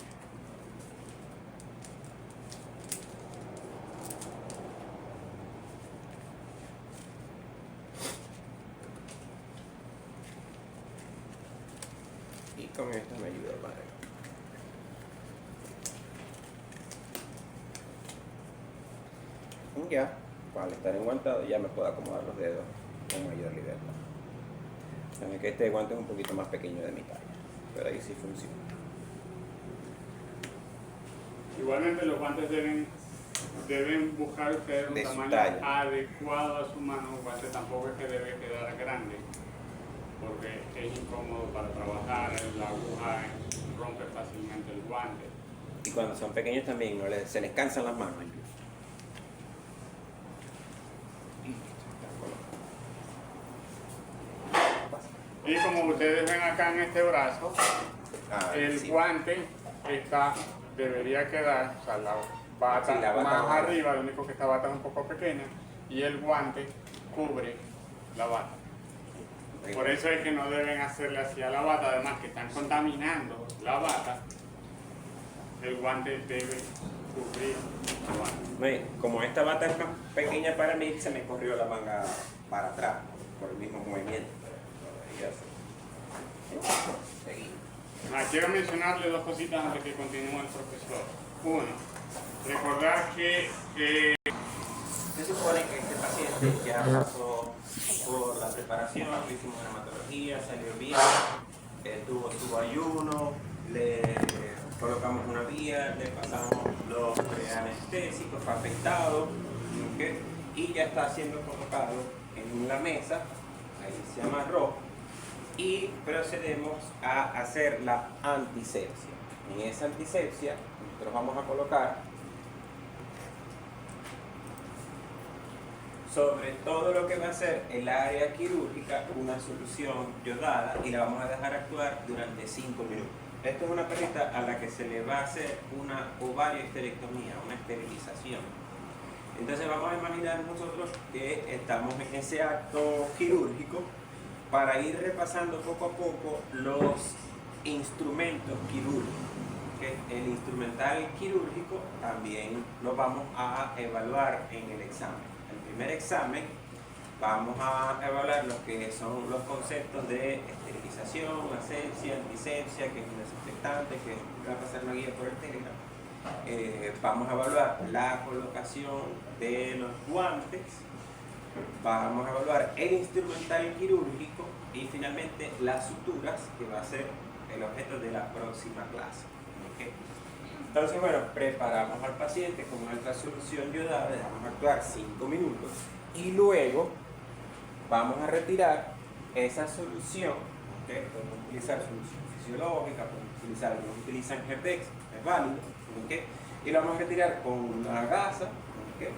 Y con esto me ayuda el madre. Y ya, al estar enguantado, ya me puedo acomodar los dedos con mayor libertad. Saben que este guante es un poquito más pequeño de mi talla, pero ahí sí funciona. Igualmente los guantes deben buscar ustedes un De su tamaño talla. adecuado a su mano. Un guante tampoco es que debe quedar grande, porque es incómodo para trabajar, la aguja rompe fácilmente el guante. Y cuando son pequeños también se les cansan las manos incluso. Y como ustedes ven acá en este brazo, el Sí. guante debería quedar, o sea, la bata, Sí, la bata más va. arriba, lo único que esta bata es un poco pequeña, y el guante cubre la bata. Por eso es que no deben hacerle así a la bata, además que están contaminando la bata, el guante debe cubrir la bata. No, y como esta bata es más pequeña para mí, se me corrió la manga para atrás por el mismo movimiento. Pero seguimos. Quiero mencionarle dos cositas antes que continúe el profesor. Uno, recordar que Se supone que este paciente ya pasó por la preparación, le hicimos una hematología, salió bien, tuvo su ayuno, le colocamos una vía, le pasamos los preanestésicos, fue afectado, ¿ok? Y ya está siendo colocado en la mesa, ahí se amarró, y procedemos a hacer la antisepsia. En esa antisepsia nosotros vamos a colocar sobre todo lo que va a ser el área quirúrgica una solución yodada y la vamos a dejar actuar durante 5 minutos. Esto es una perrita a la que se le va a hacer una ovarioesterectomía, una esterilización. Entonces vamos a imaginar nosotros que estamos en ese acto quirúrgico para ir repasando poco a poco los instrumentos quirúrgicos. ¿Okay? El instrumental quirúrgico también lo vamos a evaluar en el examen. El primer examen vamos a evaluar lo que son los conceptos de esterilización, asepsia, antisepsia, que es un desinfectante, que va a pasar una guía por el Telegram. Vamos a evaluar la colocación de los guantes, vamos a evaluar el instrumental quirúrgico y finalmente las suturas, que va a ser el objeto de la próxima clase. ¿Okay? Entonces, bueno, preparamos al paciente con nuestra solución yodada, dejamos actuar 5 minutos y luego vamos a retirar esa solución. ¿Okay? Podemos utilizar solución fisiológica, podemos utilizar, algunos utilizan Herdex, es válido. ¿Okay? y lo vamos a retirar con una gasa, ¿ok?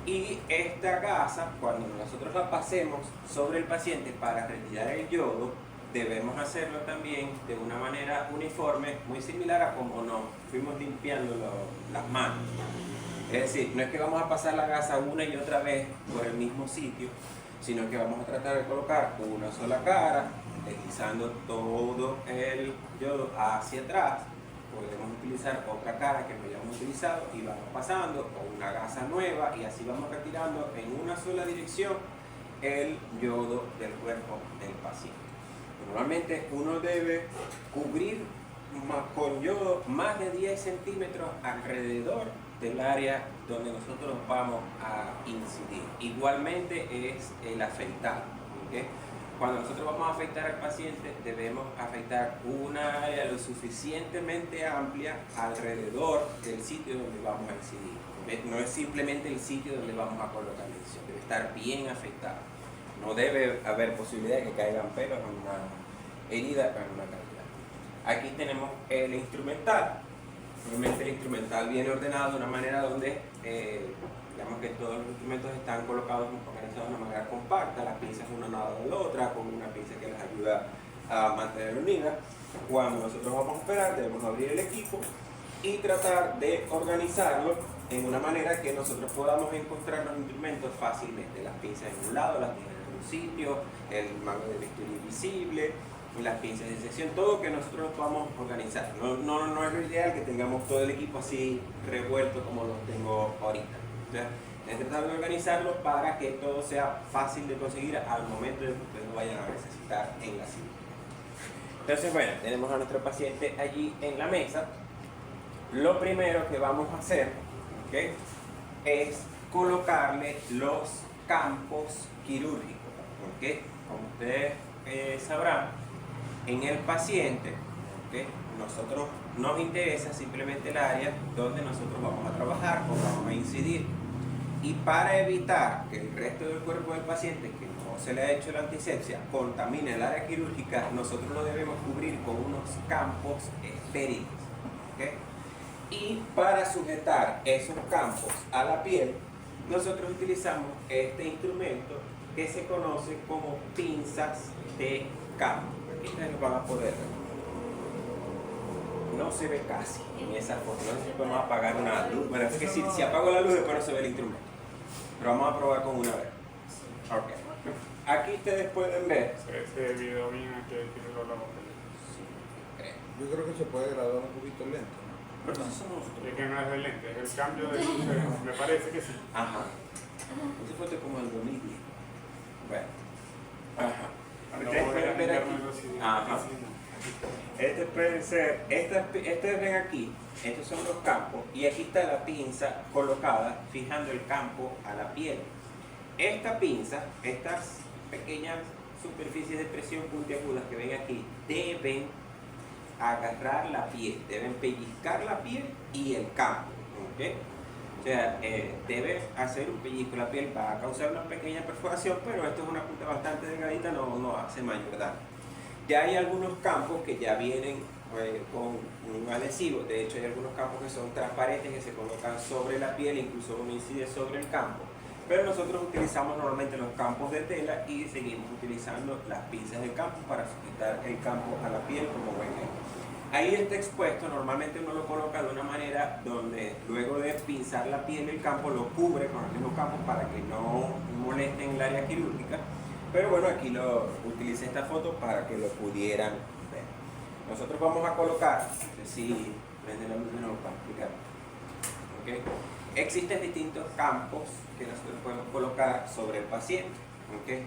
Y esta gasa, cuando nosotros la pasemos sobre el paciente para retirar el yodo, debemos hacerlo también de una manera uniforme, muy similar a como nos fuimos limpiando las manos. Es decir, no es que vamos a pasar la gasa una y otra vez por el mismo sitio, sino que vamos a tratar de colocar una sola cara, deslizando todo el yodo hacia atrás. Podemos utilizar otra cara que no hayamos utilizado y vamos pasando, o una gasa nueva, y así vamos retirando en una sola dirección el yodo del cuerpo del paciente. Normalmente uno debe cubrir con yodo más de 10 centímetros alrededor del área donde nosotros vamos a incidir. Igualmente es el afeitar, ¿okay? Cuando nosotros vamos a afeitar al paciente, debemos afeitar una área lo suficientemente amplia alrededor del sitio donde vamos a incidir. No es simplemente el sitio donde vamos a colocar la incisión, debe estar bien afeitado. No debe haber posibilidad de que caigan pelos en una herida o en una cavidad. Aquí tenemos el instrumental. Obviamente el instrumental viene ordenado de una manera donde digamos que todos los instrumentos están colocados organizados de una manera compacta, las pinzas una al lado de la otra, con una pinza que les ayuda a mantener unidas. Cuando nosotros vamos a operar, debemos abrir el equipo y tratar de organizarlo en una manera que nosotros podamos encontrar los instrumentos fácilmente. Las pinzas en un lado, las tijeras en un sitio, el mango de bisturí visible, las pinzas de sección, todo que nosotros podamos organizar. No es lo ideal que tengamos todo el equipo así revuelto como lo tengo ahorita. Es tratar de organizarlo para que todo sea fácil de conseguir al momento de que ustedes lo vayan a necesitar en la cirugía. Entonces, bueno, tenemos a nuestro paciente allí en la mesa. Lo primero que vamos a hacer, ¿okay?, es colocarle los campos quirúrgicos. ¿Okay? Como ustedes sabrán, en el paciente, ¿okay?, nosotros nos interesa simplemente el área donde nosotros vamos a trabajar o vamos a incidir. Y para evitar que el resto del cuerpo del paciente, que no se le ha hecho la antisepsia, contamine el área quirúrgica, nosotros lo debemos cubrir con unos campos estériles. ¿Okay? Y para sujetar esos campos a la piel, nosotros utilizamos este instrumento que se conoce como pinzas de campo. Aquí ustedes lo van a poder ver. No se ve casi en esa foto, no sé si podemos apagar una luz. Bueno, es que si apago la luz después no se ve el instrumento. Pero vamos a probar con una vez. Ok. Aquí ustedes pueden ver. Ese video bien aquí tiene la boca. Yo creo que se puede graduar un poquito lento. Pero eso somos nosotros. Es que no es el lente, es el cambio de luz. Me parece que sí. Ajá. Esa foto es como el 2010. Bueno. Ajá. Ustedes pueden ver aquí. Ajá. Este puede ser, ustedes ven aquí, estos son los campos y aquí está la pinza colocada fijando el campo a la piel. Esta pinza, estas pequeñas superficies de presión puntiagudas que ven aquí, deben agarrar la piel, deben pellizcar la piel y el campo. ¿Okay? O sea, debe hacer un pellizco, la piel va a causar una pequeña perforación, pero esto es una punta bastante delgadita, no hace mayor daño. Ya hay algunos campos que ya vienen con un adhesivo. De hecho, hay algunos campos que son transparentes que se colocan sobre la piel, incluso uno incide sobre el campo. Pero nosotros utilizamos normalmente los campos de tela y seguimos utilizando las pinzas de campo para sujetar el campo a la piel, como ven ahí. Ahí está expuesto, normalmente uno lo coloca de una manera donde luego de pinzar la piel el campo lo cubre con el mismo campo para que no molesten el área quirúrgica. Pero bueno, aquí utilicé esta foto para que lo pudieran ver. Nosotros vamos a colocar, no sé si prende la luz de nuevo para explicar. ¿Okay? Existen distintos campos que nosotros podemos colocar sobre el paciente. ¿Okay?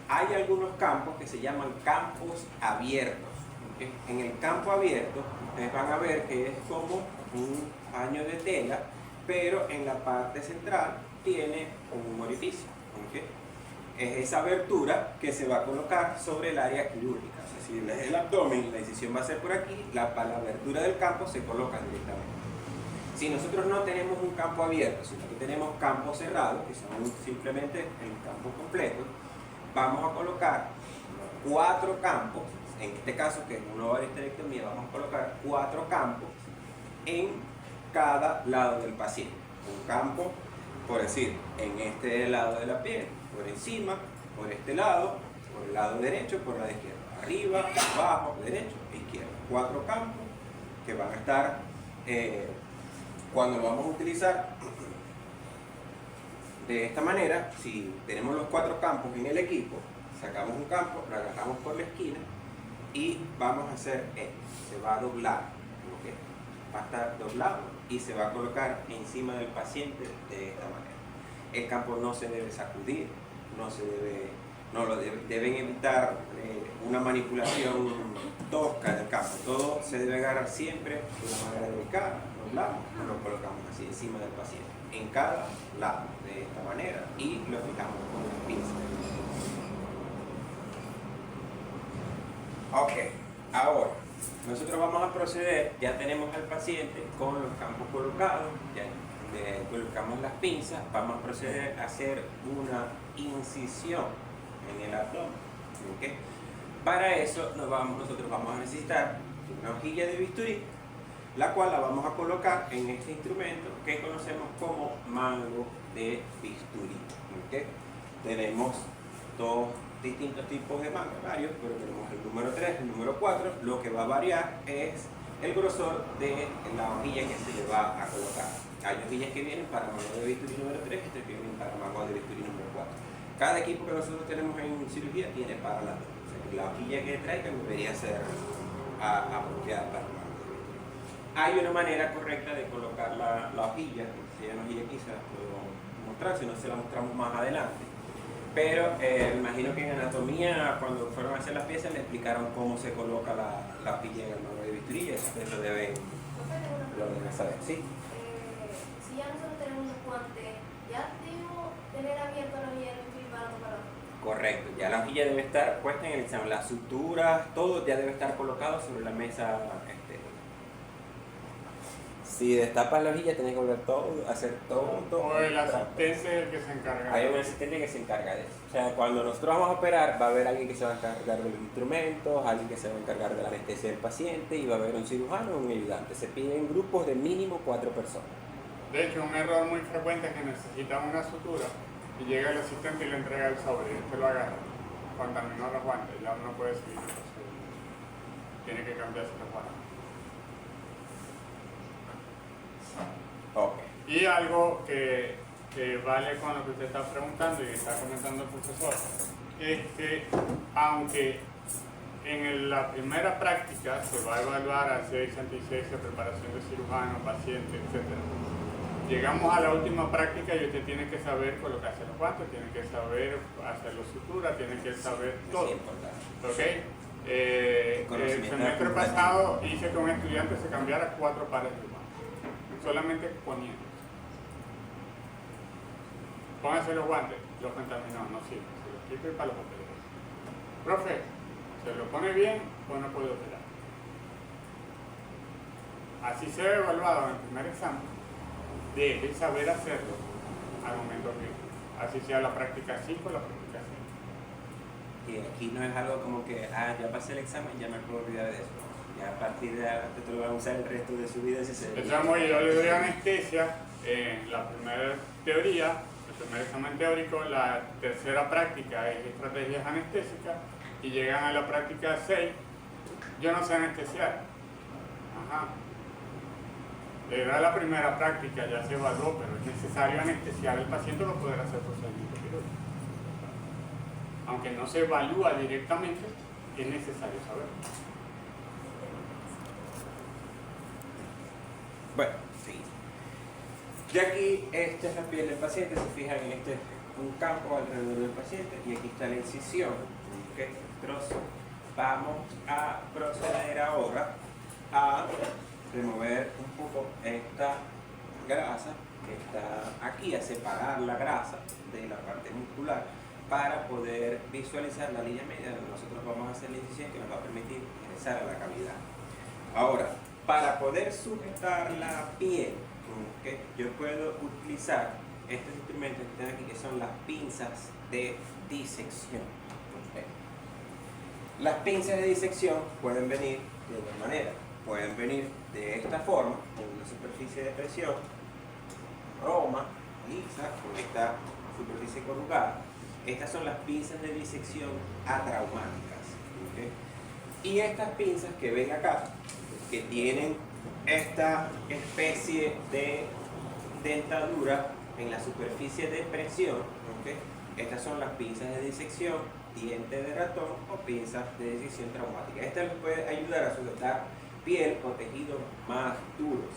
Hay algunos campos que se llaman campos abiertos. ¿Okay? En el campo abierto, ustedes van a ver que es como un paño de tela, pero en la parte central tiene un orificio. ¿Okay? Es esa abertura que se va a colocar sobre el área quirúrgica. O sea, si es el abdomen, la incisión va a ser por aquí, la abertura del campo se coloca directamente. Si nosotros no tenemos un campo abierto, sino que tenemos campos cerrados, que son simplemente el campo completo, vamos a colocar 4 campos, en este caso que es una ovarohisterectomía, vamos a colocar 4 campos en cada lado del paciente. Un campo, por decir, en este lado de la piel, por encima, por este lado, por el lado derecho, por el lado izquierdo. Arriba, abajo, derecho e izquierdo. 4 campos que van a estar, cuando lo vamos a utilizar de esta manera, si tenemos los 4 campos en el equipo, sacamos un campo, lo agarramos por la esquina y vamos a hacer esto. Se va a doblar, ¿ok? Va a estar doblado y se va a colocar encima del paciente de esta manera. El campo no se debe sacudir, deben evitar una manipulación tosca del campo. Todo se debe agarrar siempre de una manera delicada. Doblamos, lo colocamos así encima del paciente, en cada lado, de esta manera, y lo fijamos con las pinzas. Ok, ahora nosotros vamos a proceder, ya tenemos al paciente con los campos colocados, ya le colocamos las pinzas, vamos a proceder a hacer una incisión en el abdomen. ¿Okay? Para eso nosotros vamos a necesitar una hojilla de bisturí, la cual la vamos a colocar en este instrumento que conocemos como mango de bisturí. ¿Okay? Tenemos 2 distintos tipos de mango, varios, pero tenemos el número 3, el número 4. Lo que va a variar es el grosor de la hojilla que se le va a colocar. Hay hojillas que vienen para mango de bisturí número 3 y otras que vienen para mango de bisturí número 4. Cada equipo que nosotros tenemos en cirugía tiene para las dos. O sea, que la hojilla que traigan debería ser apropiada para el mango de bisturí. Hay una manera correcta de colocar la hojilla. Si hay una hojilla aquí se la puedo mostrar, si no se la mostramos más adelante. Pero me imagino que en anatomía, cuando fueron a hacer las piezas, le explicaron cómo se coloca la hojilla en el mango de bisturí. Eso lo deben saber. ¿Sí? Si ya nosotros tenemos los guantes, ¿ya debo tener abierto la hojilla del bisturí para tocarlo? Correcto, ya la hojilla debe estar puesta en el examen. Las suturas, todo ya debe estar colocado sobre la mesa. Si destapas la hojilla, tienes que volver todo, hacer todo. O el asistente es el que se encarga. Hay un asistente que se encarga de eso. O sea, cuando nosotros vamos a operar, va a haber alguien que se va a encargar de los instrumentos, alguien que se va a encargar de la anestesia del paciente y va a haber un cirujano o un ayudante. Se piden grupos de mínimo 4 personas. De hecho, un error muy frecuente es que necesitan una sutura y llega el asistente y le entrega el sobre y este lo agarra. Contaminó los guantes, ya no puede seguir. Tiene que cambiarse los guantes. Okay. Y algo que vale con lo que usted está preguntando y está comentando el profesor, es que aunque en la primera práctica se va a evaluar asepsia, antisepsia, preparación de cirujano, paciente, etc. Llegamos a la última práctica y usted tiene que saber colocarse los guantes, tiene que saber hacer los suturas, tiene que saber todo. ¿Okay? El semestre pasado hice que un estudiante se cambiara 4 pares de guantes. Solamente poniendo. Pónganse los guantes, los contaminó, no sirve, se los quita y para los papeles. Profe, ¿se lo pone bien o no puede operar? Así se ha evaluado en el primer examen, debe saber hacerlo al momento que, así sea la práctica 5 o la práctica 6. Y aquí no es algo como que, ya pasé el examen, ya me puedo olvidar de eso. Ya a partir de ahora te lo van a usar el resto de su vida si se... Yo le doy anestesia en la primera teoría, el primer examen teórico, la tercera práctica es estrategias anestésicas y llegan a la práctica 6, yo no sé anestesiar. Ajá. Era la primera práctica, ya se evaluó, pero es necesario anestesiar al paciente para poder hacer procedimiento quirúrgico. Aunque no se evalúa directamente, es necesario saberlo. Bueno, sí. Ya aquí, esta es la piel del paciente, se fijan en un campo alrededor del paciente y aquí está la incisión, ¿okay? Trozo. Vamos a proceder ahora a remover un poco esta grasa que está aquí, a separar la grasa de la parte muscular para poder visualizar la línea media donde nosotros vamos a hacer la incisión que nos va a permitir ingresar a la cavidad. Ahora, para poder sujetar la piel, ¿okay? Yo puedo utilizar estos instrumentos que están aquí, que son las pinzas de disección. ¿Okay? Las pinzas de disección pueden venir de dos maneras. pueden venir de esta forma, con una superficie de presión, roma, lisa, con esta superficie corrugada. Estas son las pinzas de disección atraumáticas. ¿Okay? Y estas pinzas que ven acá, que tienen esta especie de dentadura en la superficie de presión, ¿okay? Estas son las pinzas de disección, diente de ratón o pinzas de disección traumática. Esta les puede ayudar a sujetar piel o tejidos más duros,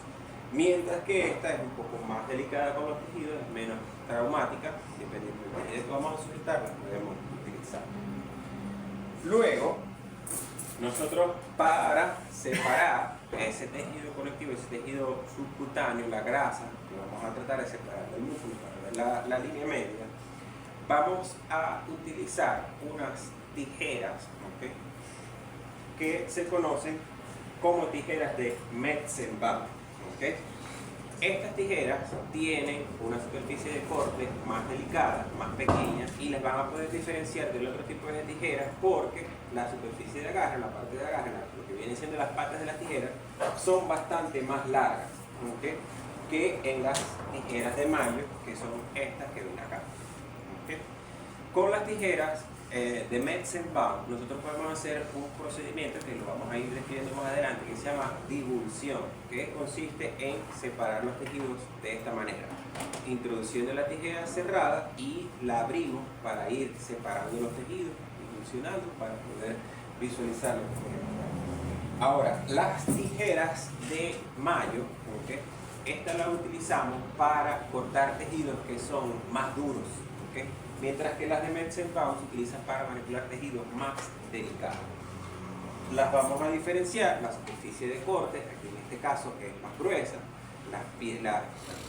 mientras que esta es un poco más delicada con los tejidos, es menos traumática, dependiendo de que vamos a sujetar, la podemos utilizar. Luego, nosotros para separar ese tejido conectivo, ese tejido subcutáneo, la grasa, que vamos a tratar de separar del músculo para ver la línea media, vamos a utilizar unas tijeras, ¿okay? Que se conocen como tijeras de Metzenbaum. ¿Okay? Estas tijeras tienen una superficie de corte más delicada, más pequeña, y les van a poder diferenciar del otro tipo de tijeras porque la superficie de agarre, la parte de agarre, lo que vienen siendo las patas de las tijeras, son bastante más largas, ¿okay? Que en las tijeras de Mayo, que son estas que ven acá. ¿Okay? Con las tijeras de Metzenbaum, nosotros podemos hacer un procedimiento que lo vamos a ir describiendo más adelante, que se llama divulsión, que consiste en separar los tejidos de esta manera, introduciendo la tijera cerrada y la abrimos para ir separando los tejidos, divulsionando para poder visualizarlo. Ahora, las tijeras de Mayo, ¿okay? Estas las utilizamos para cortar tejidos que son más duros, ¿okay? Mientras que las de Metzenbaum se utilizan para manipular tejidos más delicados. Las vamos a diferenciar, la superficie de corte, aquí en este caso que es más gruesa, las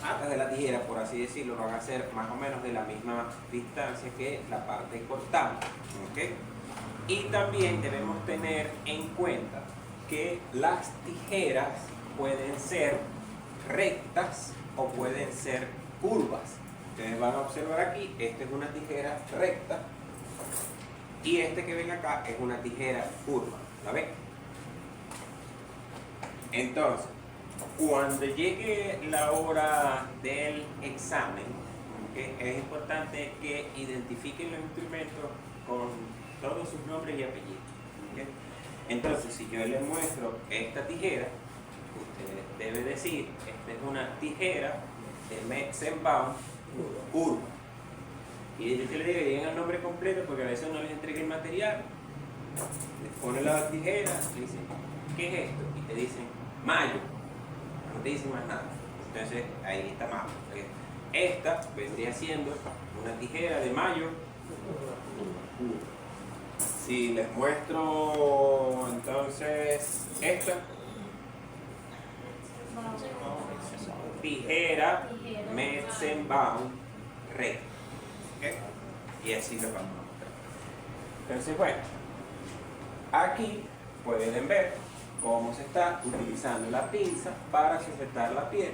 patas de la tijera, por así decirlo, van a ser más o menos de la misma distancia que la parte cortante. ¿Okay? Y también debemos tener en cuenta que las tijeras pueden ser rectas o pueden ser curvas. Ustedes van a observar aquí, esta es una tijera recta y este que ven acá es una tijera curva. ¿La ven? Entonces, cuando llegue la hora del examen, ¿okay? Es importante que identifiquen los instrumentos con todos sus nombres y apellidos. ¿Okay? Entonces, si yo les muestro esta tijera, usted debe decir, esta es una tijera de Metzenbaum curva. Y yo le digo, lleguen el nombre completo porque a veces no les entrega el material. Les pone la tijera y dicen, ¿qué es esto? Y te dicen, Mayo. No te dicen más nada. Entonces ahí está mal. Esta vendría siendo una tijera de Mayo. Si les muestro entonces esta tijera Metzenbaum recta. ¿Okay? Y así lo vamos a mostrar. Entonces, bueno, aquí pueden ver cómo se está utilizando la pinza para sujetar la piel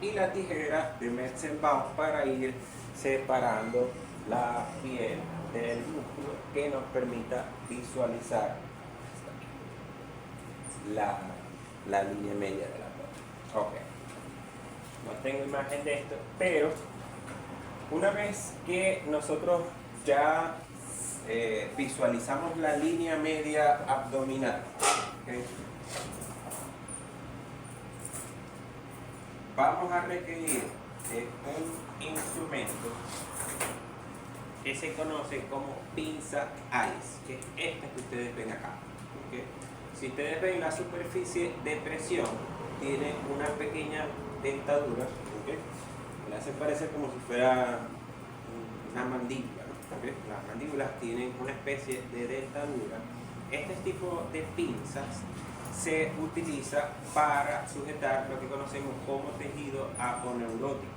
y la tijera de Metzenbaum para ir separando la piel del músculo que nos permita visualizar la línea media de la piel. Ok. No tengo imagen de esto, pero una vez que nosotros ya visualizamos la línea media abdominal, ¿okay? Vamos a requerir de un instrumento que se conoce como pinza Alice, que es esta que ustedes ven acá. ¿Okay? Si ustedes ven la superficie de presión, tiene una pequeña dentadura, ¿okay? La hace parecer como si fuera una mandíbula, ¿no? ¿Okay? Las mandíbulas tienen una especie de dentadura. Este tipo de pinzas se utiliza para sujetar lo que conocemos como tejido aponeurótico,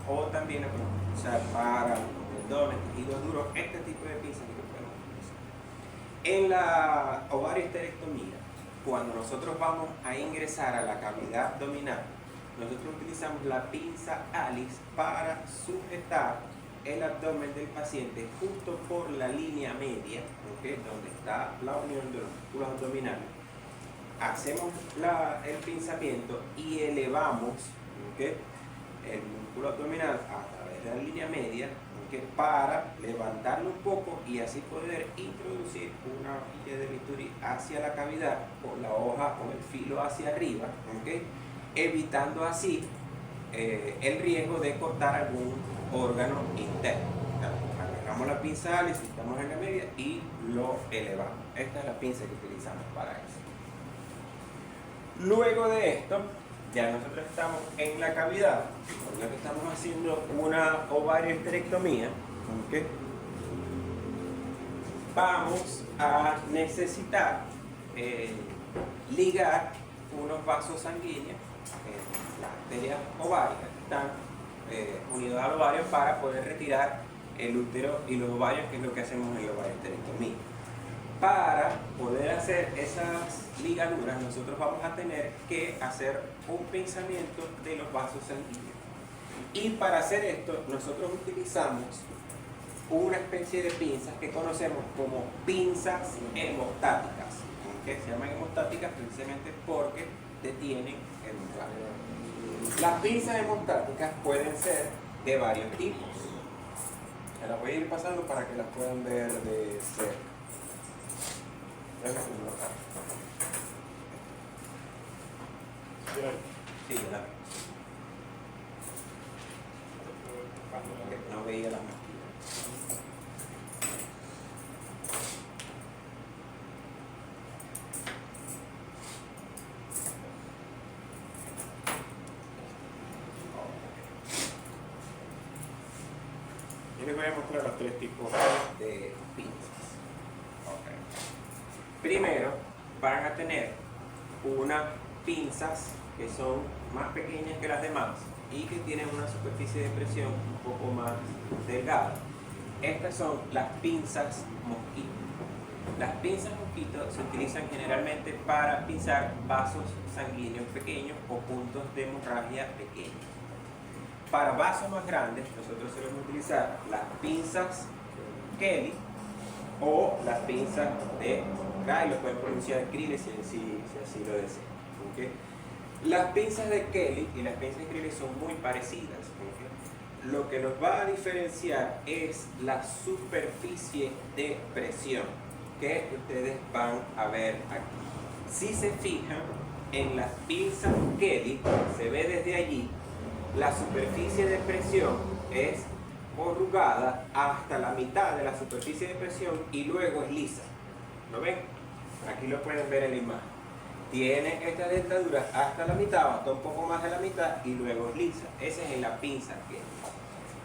o también lo podemos usar para tendones, tejidos duros, este tipo de pinzas que podemos utilizar. En la ovarioesterectomía, cuando nosotros vamos a ingresar a la cavidad abdominal, nosotros utilizamos la pinza Alice para sujetar el abdomen del paciente justo por la línea media, ¿okay? Donde está la unión de los músculos abdominales, hacemos el pinzamiento y elevamos, ¿ok?, el músculo abdominal a través de la línea media, ¿ok?, para levantarlo un poco y así poder introducir una hojilla de bisturí hacia la cavidad con la hoja o el filo hacia arriba, ¿ok?, evitando así el riesgo de cortar algún órgano interno. Agarramos la pinza, le situamos en la media y lo elevamos. Esta es la pinza que utilizamos para eso. Luego de esto, ya nosotros estamos en la cavidad, por lo que estamos haciendo una ovarioesterectomía, ¿ok? Vamos a necesitar ligar unos vasos sanguíneos, las arterias ováricas que están unidos al ovario, para poder retirar el útero y los ovarios, que es lo que hacemos en la ovarioesterectomía. Para poder hacer esas ligaduras, nosotros vamos a tener que hacer un pinzamiento de los vasos sanguíneos. Y para hacer esto, nosotros utilizamos una especie de pinzas que conocemos como pinzas hemostáticas, que se llaman hemostáticas precisamente porque detienen el umbral. Las pinzas hemostáticas pueden ser de varios tipos. Me las voy a ir pasando para que las puedan ver de cerca. Sí, yo la veo. No veía las mascarillas. Yo les voy a mostrar los tres tipos de pinzas. Okay. Primero, van a tener unas pinzas que son más pequeñas que las demás y que tienen una superficie de presión un poco más delgada. Estas son las pinzas mosquito. Las pinzas mosquito se utilizan generalmente para pinzar vasos sanguíneos pequeños o puntos de hemorragia pequeños. Para vasos más grandes, nosotros solemos utilizar las pinzas Kelly o las pinzas de Cray, lo pueden pronunciar Krille si así lo desean. ¿Okay? Las pinzas de Kelly y las pinzas de Krille son muy parecidas. ¿Okay? Lo que nos va a diferenciar es la superficie de presión que ustedes van a ver aquí. Si se fijan en las pinzas Kelly, se ve desde allí, la superficie de presión es corrugada hasta la mitad de la superficie de presión y luego es lisa. ¿Lo ven? Aquí lo pueden ver en la imagen. Tiene esta dentadura hasta la mitad, hasta un poco más de la mitad y luego es lisa. Esa es en la pinza Kelly.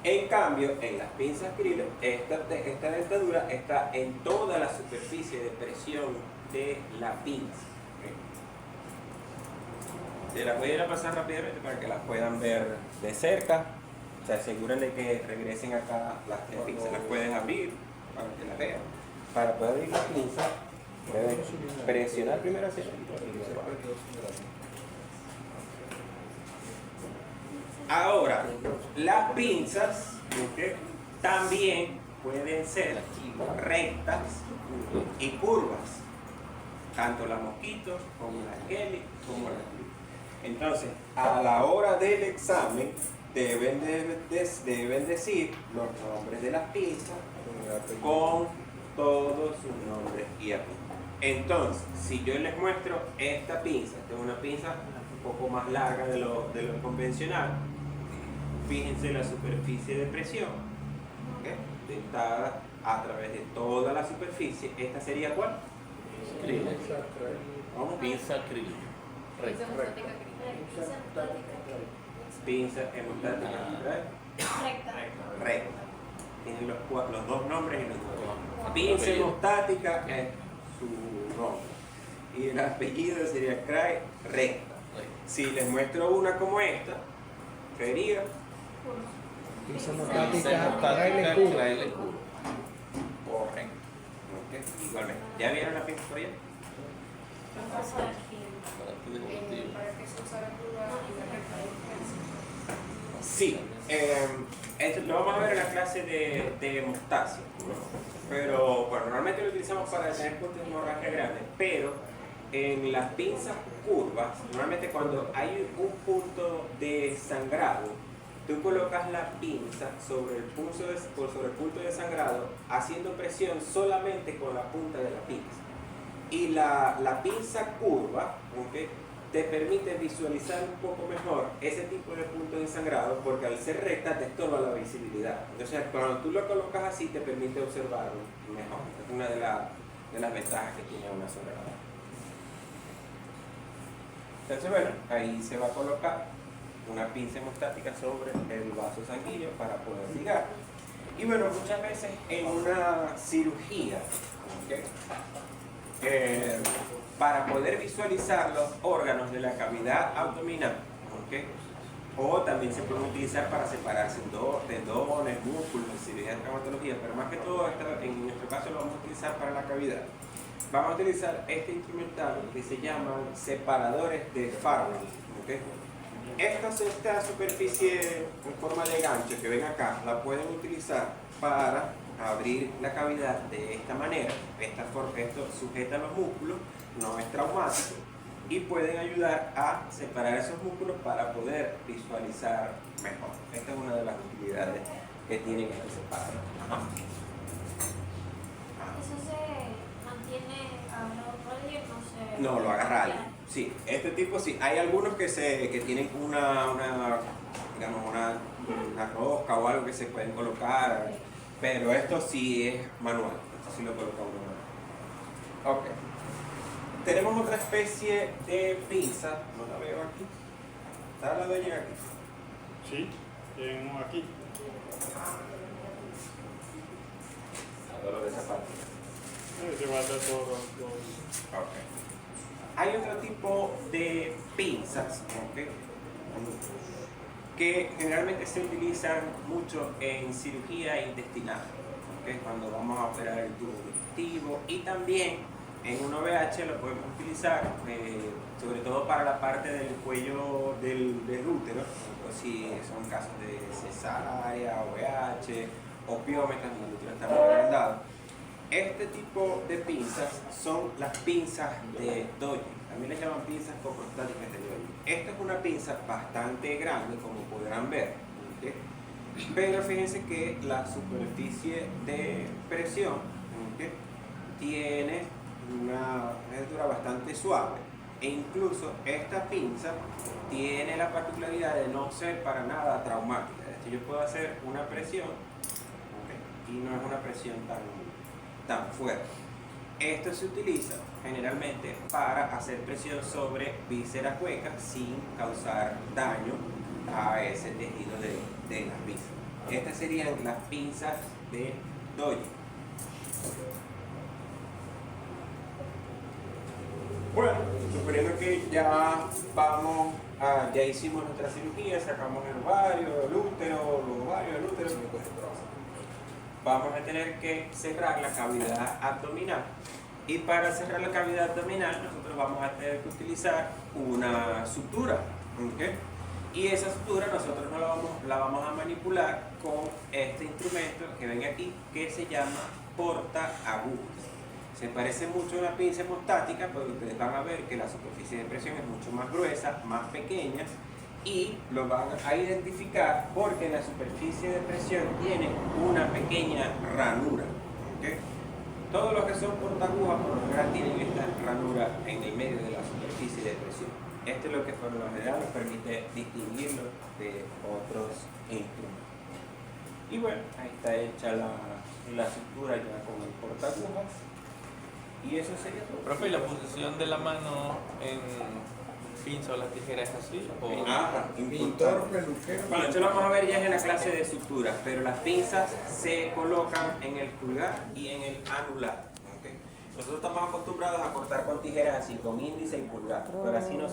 En cambio, en las pinzas Krille, esta dentadura está en toda la superficie de presión de la pinza. Se las voy a ir a pasar rápidamente para que las puedan ver de cerca. Se aseguran de que regresen acá las tres pinzas. Las pueden abrir para que las vean. Para poder abrir las pinzas, deben presionar primero hacia adentro. Ahora, las pinzas, ¿okay?, también pueden ser rectas y curvas. Tanto las mosquitos como las Kelly como las Krille. Entonces, a la hora del examen, deben decir los nombres de las pinzas con todos sus nombres y apellidos. Entonces, si yo les muestro esta pinza es una pinza un poco más larga de lo convencional, fíjense la superficie de presión, ¿okay?, dentada a través de toda la superficie. ¿Esta sería cuál? Krille. ¿Cómo? Pinza Krille. Pinza hemostática. Pinza hemostática. Recta. Recta. Tienen los dos nombres y los dos. Pinza hemostática es su nombre. Y el apellido sería Cray, recta. Si les muestro una como esta, sería Pinza Pinza hemostática, hemostática, Krille. Krille. correcto. ¿Okay? Igualmente. ¿Ya vieron la pinza por allá? Para tu dispositivo. Para que se usara curva y la recta. Sí. Esto lo vamos a ver en la clase de hemostasia. Pero bueno, normalmente lo utilizamos para tener puntos de hemorragia grandes, pero en las pinzas curvas, normalmente cuando hay un punto de sangrado, tú colocas la pinza sobre el punto de sangrado haciendo presión solamente con la punta de la pinza. Y la pinza curva, ¿okay?, te permite visualizar un poco mejor ese tipo de punto de sangrado, porque al ser recta te estorba la visibilidad. Entonces cuando tú lo colocas así te permite observarlo mejor. Es una de las ventajas que tiene una sobregrabada. Entonces bueno, ahí se va a colocar una pinza hemostática sobre el vaso sanguíneo para poder ligar. Y bueno, muchas veces en una cirugía, ¿okay?, para poder visualizar los órganos de la cavidad abdominal, ¿okay?, o también se pueden utilizar para separarse tendones, músculos, en cirugía de traumatología, pero más que todo en nuestro caso lo vamos a utilizar para la cavidad. Vamos a utilizar este instrumental que se llaman separadores de Farrell, ¿okay? Esta superficie en forma de gancho que ven acá la pueden utilizar para abrir la cavidad de esta manera. Esto sujeta los músculos, no es traumático y pueden ayudar a separar esos músculos para poder visualizar mejor. Esta es una de las utilidades que tienen estos separadores. ¿Eso se mantiene a lo rollo? No, lo agarra alguien. Sí, este tipo sí. Hay algunos que tienen una rosca o algo que se pueden colocar, pero esto sí es manual. Esto sí lo coloca uno manual. Ok. Tenemos otra especie de pinza. No la veo aquí. ¿Está la dueña aquí? Sí, tenemos aquí. De esa parte. Se va a dar todo. Okay. Hay otro tipo de pinzas, ¿okay?, que generalmente se utilizan mucho en cirugía intestinal, ¿okay?, cuando vamos a operar el tubo digestivo, y también en un OVH lo podemos utilizar sobre todo para la parte del cuello del útero, o si son casos de cesárea, OVH, opiómetras, donde el útero está muy agrandado. Este tipo de pinzas son las pinzas de Doji. También les llaman pinzas coprostáticas de Doji. Esta es una pinza bastante grande, como podrán ver, ¿okay?, pero fíjense que la superficie de presión, ¿okay?, tiene una textura bastante suave, e incluso esta pinza tiene la particularidad de no ser para nada traumática. Es decir, yo puedo hacer una presión, ¿okay?, y no es una presión tan fuerte. Esto se utiliza generalmente para hacer presión sobre vísceras huecas sin causar daño a ese tejido de las vísceras. Estas serían las pinzas de Doji. Bueno, suponiendo que ya hicimos nuestra cirugía, sacamos el ovario, el útero, los ovarios, el útero, vamos a tener que cerrar la cavidad abdominal. Y para cerrar la cavidad abdominal nosotros vamos a tener que utilizar una sutura, ¿okay?, y esa sutura nosotros la vamos a manipular con este instrumento que ven aquí, que se llama portaagujas. Se parece mucho a una pinza hemostática, pero ustedes van a ver que la superficie de presión es mucho más gruesa, más pequeña, y lo van a identificar porque en la superficie de presión tiene una pequeña ranura, ¿okay? Todos los que son portaagujas por lo general tienen esta ranura en el medio de la superficie de presión. Esto es lo que por lo general nos permite distinguirlo de otros instrumentos. Y bueno, ahí está hecha la sutura ya con el portaagujas. Y eso sería todo. Profe, ¿y la posición de la mano en pinza o la tijera es así? ¿O? Pintor, peluquero. Bueno, esto lo vamos a ver ya en la clase de suturas, pero las pinzas se colocan en el pulgar y en el anular. ¿Okay? Nosotros estamos acostumbrados a cortar con tijeras así, con índice y pulgar, pero así no